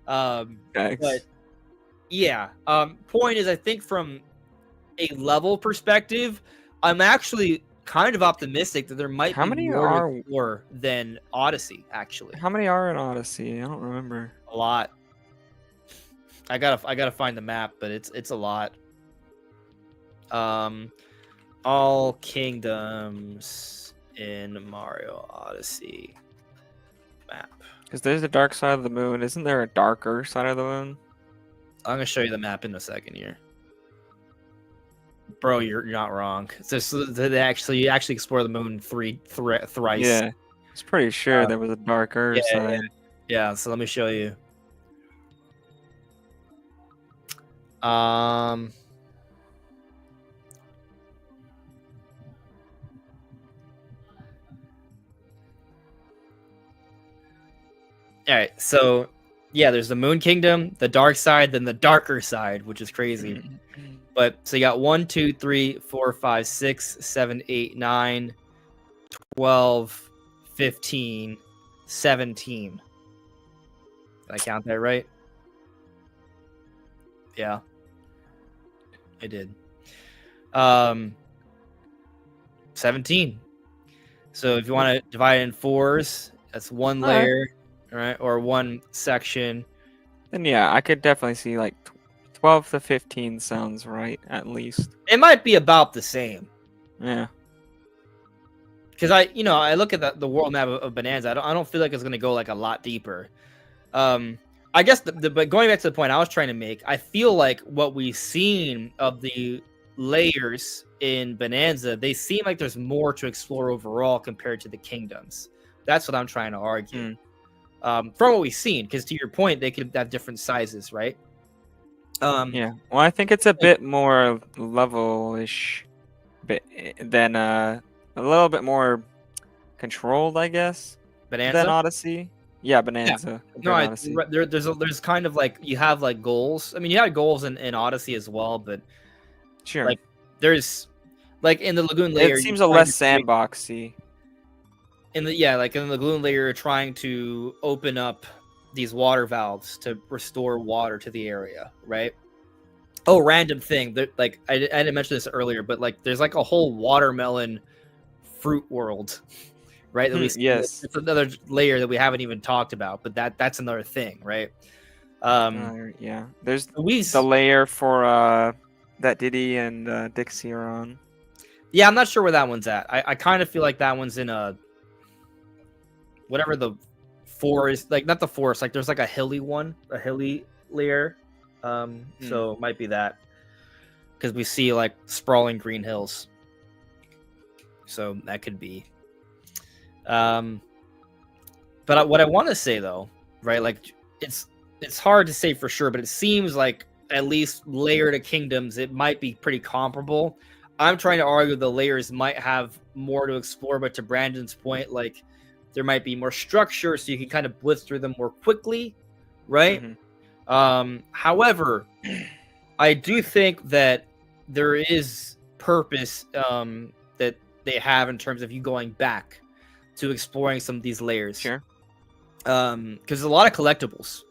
time. But yeah, point is, I think from a level perspective, I'm actually kind of optimistic that there might be more than Odyssey. Actually, how many are in Odyssey? I don't remember. A lot. I gotta find the map, but it's a lot. All kingdoms in Mario Odyssey map. Because there's a dark side of the moon. Isn't there a darker side of the moon? I'm gonna show you the map in a second here. Bro, you're not wrong. You actually explore the moon thrice. Yeah, it's pretty sure there was a darker side. Yeah, so let me show you. All right, so there's the Moon Kingdom, the dark side, then the darker side, which is crazy. But so you got 1, 2, 3, 4, 5, 6, 7, 8, 9, 12, 15, 17. Did I count that right? Yeah, I did. 17. So if you want to divide it in 4s, that's 1 layer. Right, or 1 section. Then I could definitely see like 12 to 15 sounds right, at least. It might be about the same. Yeah. Because I look at the world map of Bonanza. I don't feel like it's gonna go like a lot deeper. I guess but going back to the point I was trying to make, I feel like what we've seen of the layers in Bonanza, they seem like there's more to explore overall compared to the kingdoms. That's what I'm trying to argue. From what we've seen, because to your point, they could have different sizes, right? Well, I think it's a bit more level-ish, than a little bit more controlled, I guess, Bonanza? than Odyssey. Yeah, Bonanza. No, Odyssey. there's kind of like you have like goals. I mean, you had goals in Odyssey as well, but Sure. like there's like in the Lagoon layer, It seems a less sandboxy. In the Lagoon layer, you're trying to open up these water valves to restore water to the area, right? Oh, random thing. Like I didn't mention this earlier, but like there's like a whole watermelon fruit world, right? That we see. Yes. It's another layer that we haven't even talked about, but that's another thing, right? Yeah. There's the layer for that Diddy and Dixie are on. Yeah, I'm not sure where that one's at. I kind of feel like that one's in a whatever the forest, like not the forest, like there's like a hilly layer. So it might be that because we see like sprawling green hills. So that could be. But what I want to say though, right? Like it's hard to say for sure, but it seems like at least Layer to Kingdoms, it might be pretty comparable. I'm trying to argue the layers might have more to explore, but to Brandon's point, like there might be more structure, so you can kind of blitz through them more quickly, right? However, I do think that there is purpose that they have in terms of you going back to exploring some of these layers. Sure. Because there's a lot of collectibles.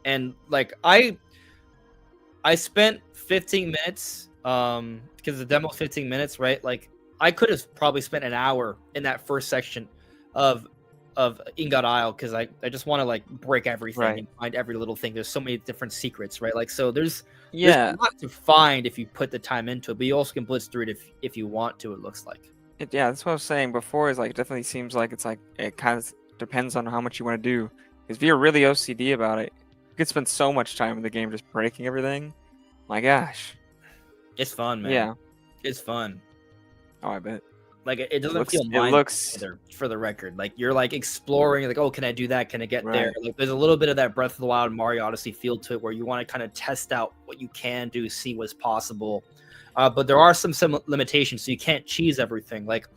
And like I spent 15 minutes because the demo's 15 minutes, right? Like I could have probably spent an hour in that first section of Ingot Isle because I just want to like break everything and find every little thing. There's so many different secrets, right? Like so there's a lot to find if you put the time into it, but you also can blitz through it if you want to, it looks like. That's what I was saying before, is like it definitely seems like it's like it kind of depends on how much you want to do. Because if you're really OCD about it, you could spend so much time in the game just breaking everything. My gosh. It's fun, man. Yeah. It's fun. Oh, I bet. Like it doesn't feel for the record. Like you're like exploring, like, oh, can I do that? Can I get there? Like there's a little bit of that Breath of the Wild Mario Odyssey feel to it where you want to kind of test out what you can do, see what's possible. But there are some limitations, so you can't cheese everything. Like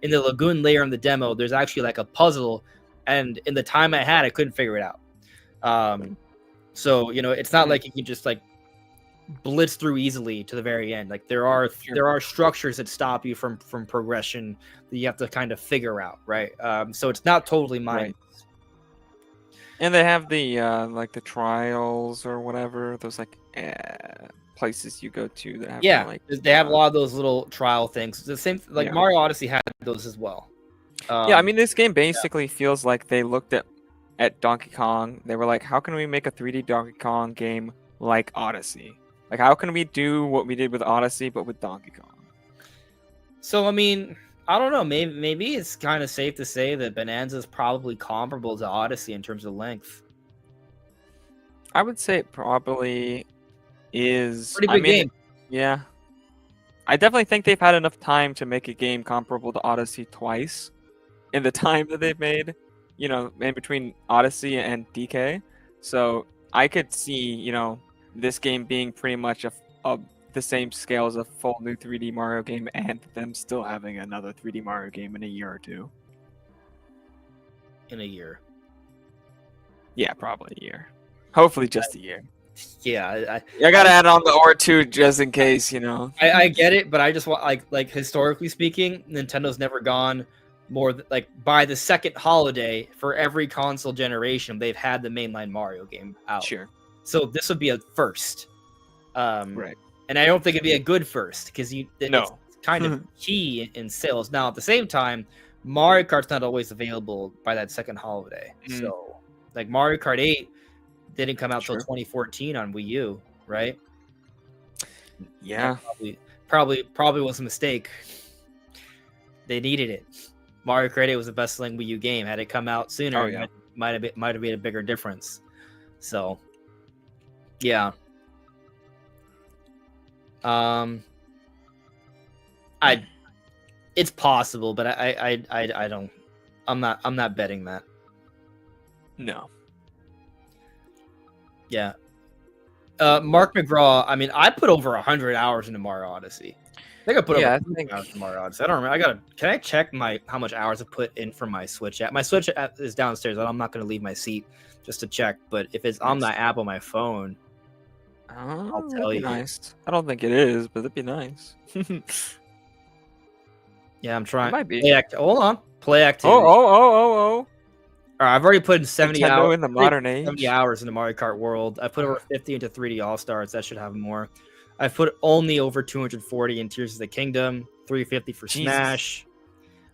in the Lagoon layer in the demo, there's actually like a puzzle, and in the time I had, I couldn't figure it out. So it's not like you can just like blitz through easily to the very end. Like there are structures that stop you from progression that you have to kind of figure out, right? So it's not totally mindless. And they have the like the trials or whatever, those like places you go to that have they have a lot of those little trial things. It's the same like Mario Odyssey had those as well. I mean this game basically feels like they looked at Donkey Kong. They were like, how can we make a 3D Donkey Kong game like Odyssey? Like how can we do what we did with Odyssey but with Donkey Kong? So I mean, I don't know, maybe it's kind of safe to say that Bonanza is probably comparable to Odyssey in terms of length. I would say it probably is. Pretty big game. Yeah. I definitely think they've had enough time to make a game comparable to Odyssey twice in the time that they've made, in between Odyssey and DK. So I could see, this game being pretty much the same scale as a full new 3D Mario game and them still having another 3D Mario game in a year or two. In a year. Yeah, probably a year. Hopefully just a year. Yeah, I gotta add on the or two just in case, I get it, but I just want like historically speaking, Nintendo's never gone more like by the second holiday for every console generation. They've had the mainline Mario game out. Sure. So this would be a first, right? And I don't think it'd be a good first because it's kind of key in sales. Now at the same time, Mario Kart's not always available by that second holiday. So like Mario Kart 8. Didn't come out till 2014 on Wii U, right? Yeah, probably was a mistake. They needed it. Mario Kart 8 was the best-selling Wii U game. Had it come out sooner, it might have made a bigger difference. So, yeah. It's possible, but I don't. I'm not betting that. No. Yeah. Mark McGraw, I mean, I put over 100 hours into Mario Odyssey. I think I put Yeah, over I think- hours for Mario Odyssey. I don't remember. Can I check how much hours I put in for my Switch app? My Switch app is downstairs. I'm not going to leave my seat just to check. But if it's on that app on my phone, I'll tell that'd be you. nice. I don't think it is, but that'd be nice. Yeah, I'm trying. It might be. Hold on. Play activity. Oh. All right, I've already put in 70 Nintendo hours in the modern age. 70 hours into Mario Kart World. I put over 50 into 3D All Stars. That should have more. I've put only over 240 in Tears of the Kingdom. 350 for Jesus. Smash.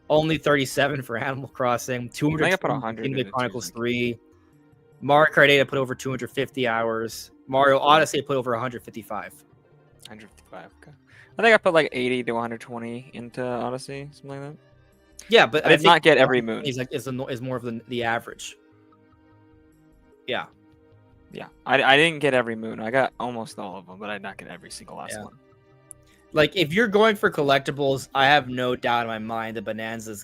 Only 37 for Animal Crossing. 200 I think I put 100 into into Chronicles Tears of 3. Mario Kart 8 I put over 250 hours. Mario Odyssey I put over 155. 155. Okay. I think I put like 80 to 120 into Odyssey, something like that. Yeah, but I did not get every moon. Is more of the average. Yeah. Yeah, I didn't get every moon. I got almost all of them, but I did not get every single last one. Like if you're going for collectibles, I have no doubt in my mind that Bonanza is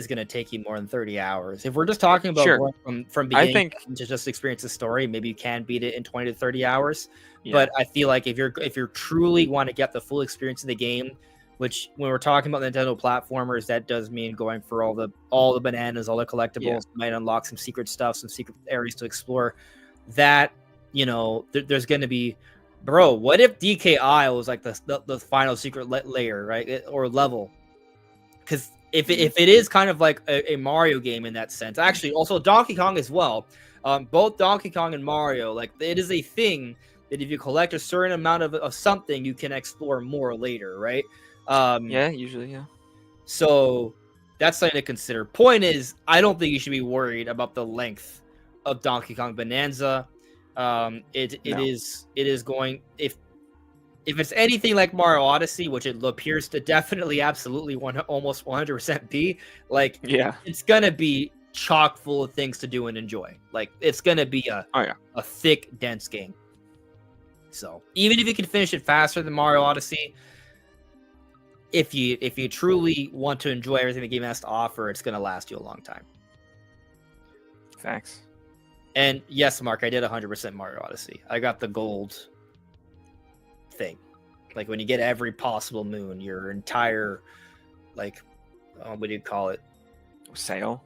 gonna take you more than 30 hours. If we're just talking about going from beginning to just experience the story, maybe you can beat it in 20 to 30 hours. Yeah. But I feel like if you're truly want to get the full experience of the game, which when we're talking about Nintendo platformers, that does mean going for all the bananas, all the collectibles. Yeah. Might unlock some secret stuff, some secret areas to explore. That there's going to be, bro. What if DKI was like the final secret layer, right, or level? Because if it is kind of like a Mario game in that sense, actually, also Donkey Kong as well. Both Donkey Kong and Mario, like it is a thing that if you collect a certain amount of something, you can explore more later, right? Yeah, usually, yeah. So that's something to consider. Point is, I don't think you should be worried about the length of Donkey Kong Bonanza. It is going, if it's anything like Mario Odyssey, which it appears to definitely absolutely almost 100% be, like, yeah, it's gonna be chock full of things to do and enjoy. Like it's gonna be a thick, dense game. So even if you can finish it faster than Mario Odyssey, if you truly want to enjoy everything the game has to offer, it's going to last you a long time. Facts. And yes, Mark, I did 100% Mario Odyssey. I got the gold thing. Like when you get every possible moon, your entire, like, what do you call it? Sail?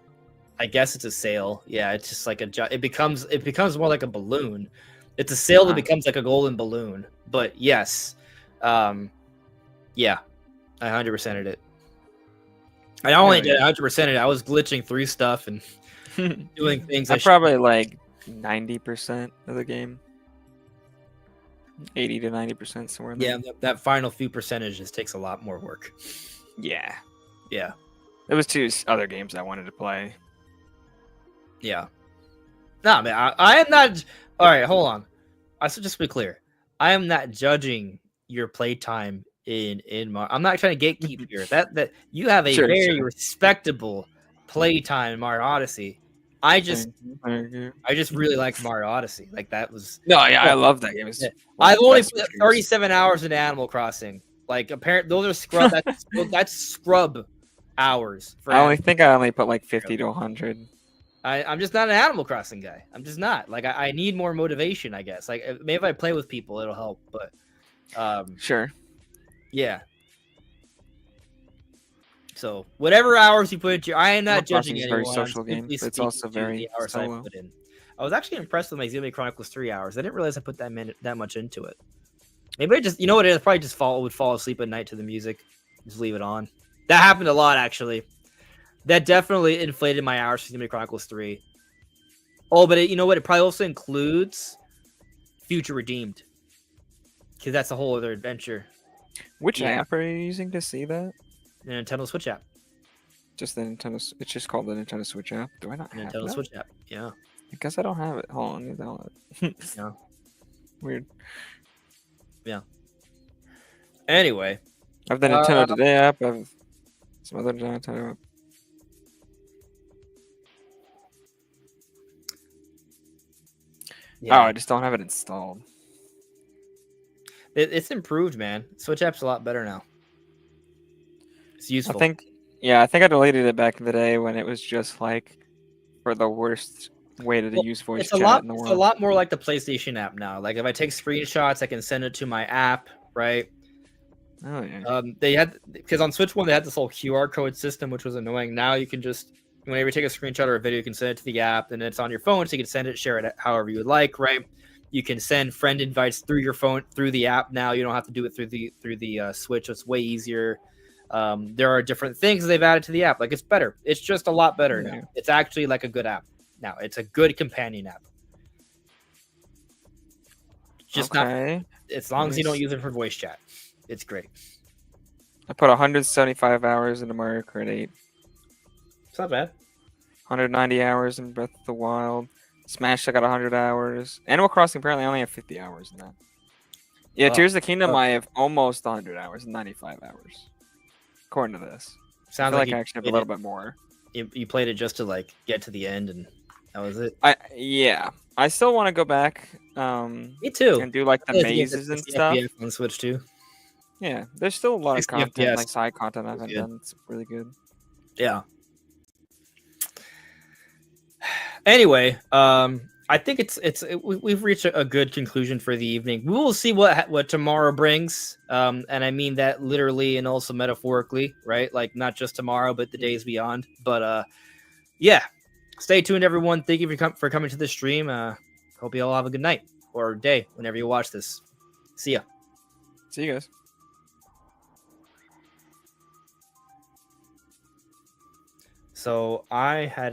I guess it's a sail. Yeah, it's just like it becomes more like a balloon. It's a sail that becomes like a golden balloon. But yes, yeah. I 100%ed it. I not only did 100% it, I was glitching through stuff and doing things. I'm probably like 90% of the game. 80 to 90% somewhere in there. Yeah, that final few percentages takes a lot more work. Yeah. Yeah. There was 2 other games I wanted to play. Yeah. No, man, I am not. All right, hold on. I should just be clear. I am not judging your playtime in Mario. I'm not trying to gatekeep here. That you have a very respectable playtime in Mario Odyssey. I just really like Mario Odyssey. Like that was I love that game. I've only put 37 hours in Animal Crossing. Like apparently those are scrub. That's scrub hours. I only put like 50 to 100. I'm just not an Animal Crossing guy. I'm just not. Like I need more motivation, I guess. Like maybe if I play with people, it'll help. But sure. Yeah. So whatever hours you put into, I am not judging anyone. Very social game. It's also very hours I put in. I was actually impressed with my Xenoblade Chronicles 3 hours. I didn't realize I put that much into it. Maybe I just, you know what it is? Probably just would fall asleep at night to the music. Just leave it on. That happened a lot actually. That definitely inflated my hours for Xenoblade Chronicles 3. Oh, but you know what? It probably also includes Future Redeemed, because that's a whole other adventure. Which app are you using to see that? The Nintendo Switch app. Just the Nintendo. It's just called the Nintendo Switch app. Do I not have Nintendo Switch app? Yeah. I guess I don't have it. Hold on, download it. Yeah. Weird. Yeah. Anyway, I have the Nintendo Today app. I have some other Nintendo app. Yeah. Oh, I just don't have it installed. It's improved, man. Switch app's a lot better now. It's useful. I think I deleted it back in the day when it was just like for the worst way to use voice chat in the world. It's a lot more like the PlayStation app now. Like if I take screenshots, I can send it to my app, right? Oh yeah. They had, because on Switch 1 they had this whole QR code system, which was annoying. Now you can just, whenever you take a screenshot or a video, you can send it to the app, and it's on your phone, so you can send it, share it however you would like, right? You can send friend invites through your phone, through the app. Now you don't have to do it through the Switch. It's way easier. There are different things they've added to the app. Like, it's better. It's just a lot better now. It's actually like a good app now. It's a good companion app. Just not, as long as you don't use it for voice chat. It's great. I put 175 hours into Mario Kart 8. It's not bad. 190 hours in Breath of the Wild. Smash, I got 100 hours. Animal Crossing, apparently I only have 50 hours in that. Yeah, Tears of the Kingdom, I have almost 100 hours, 95 hours. According to this. Sounds I feel like I actually have a little bit more. You played it just to, like, get to the end, and that was it? Yeah. I still want to go back. Me too. And do, like, the mazes and stuff. FPS on Switch too. Yeah, there's still a lot of content, FPS. like side content I haven't done. It's really good. Yeah. Anyway, I think we've reached a good conclusion for the evening. We will see what tomorrow brings, and I mean that literally and also metaphorically, right? Like, not just tomorrow, but the days beyond. But yeah, stay tuned, everyone. Thank you for coming to the stream. Hope you all have a good night or day whenever you watch this. See ya. See you guys. So I had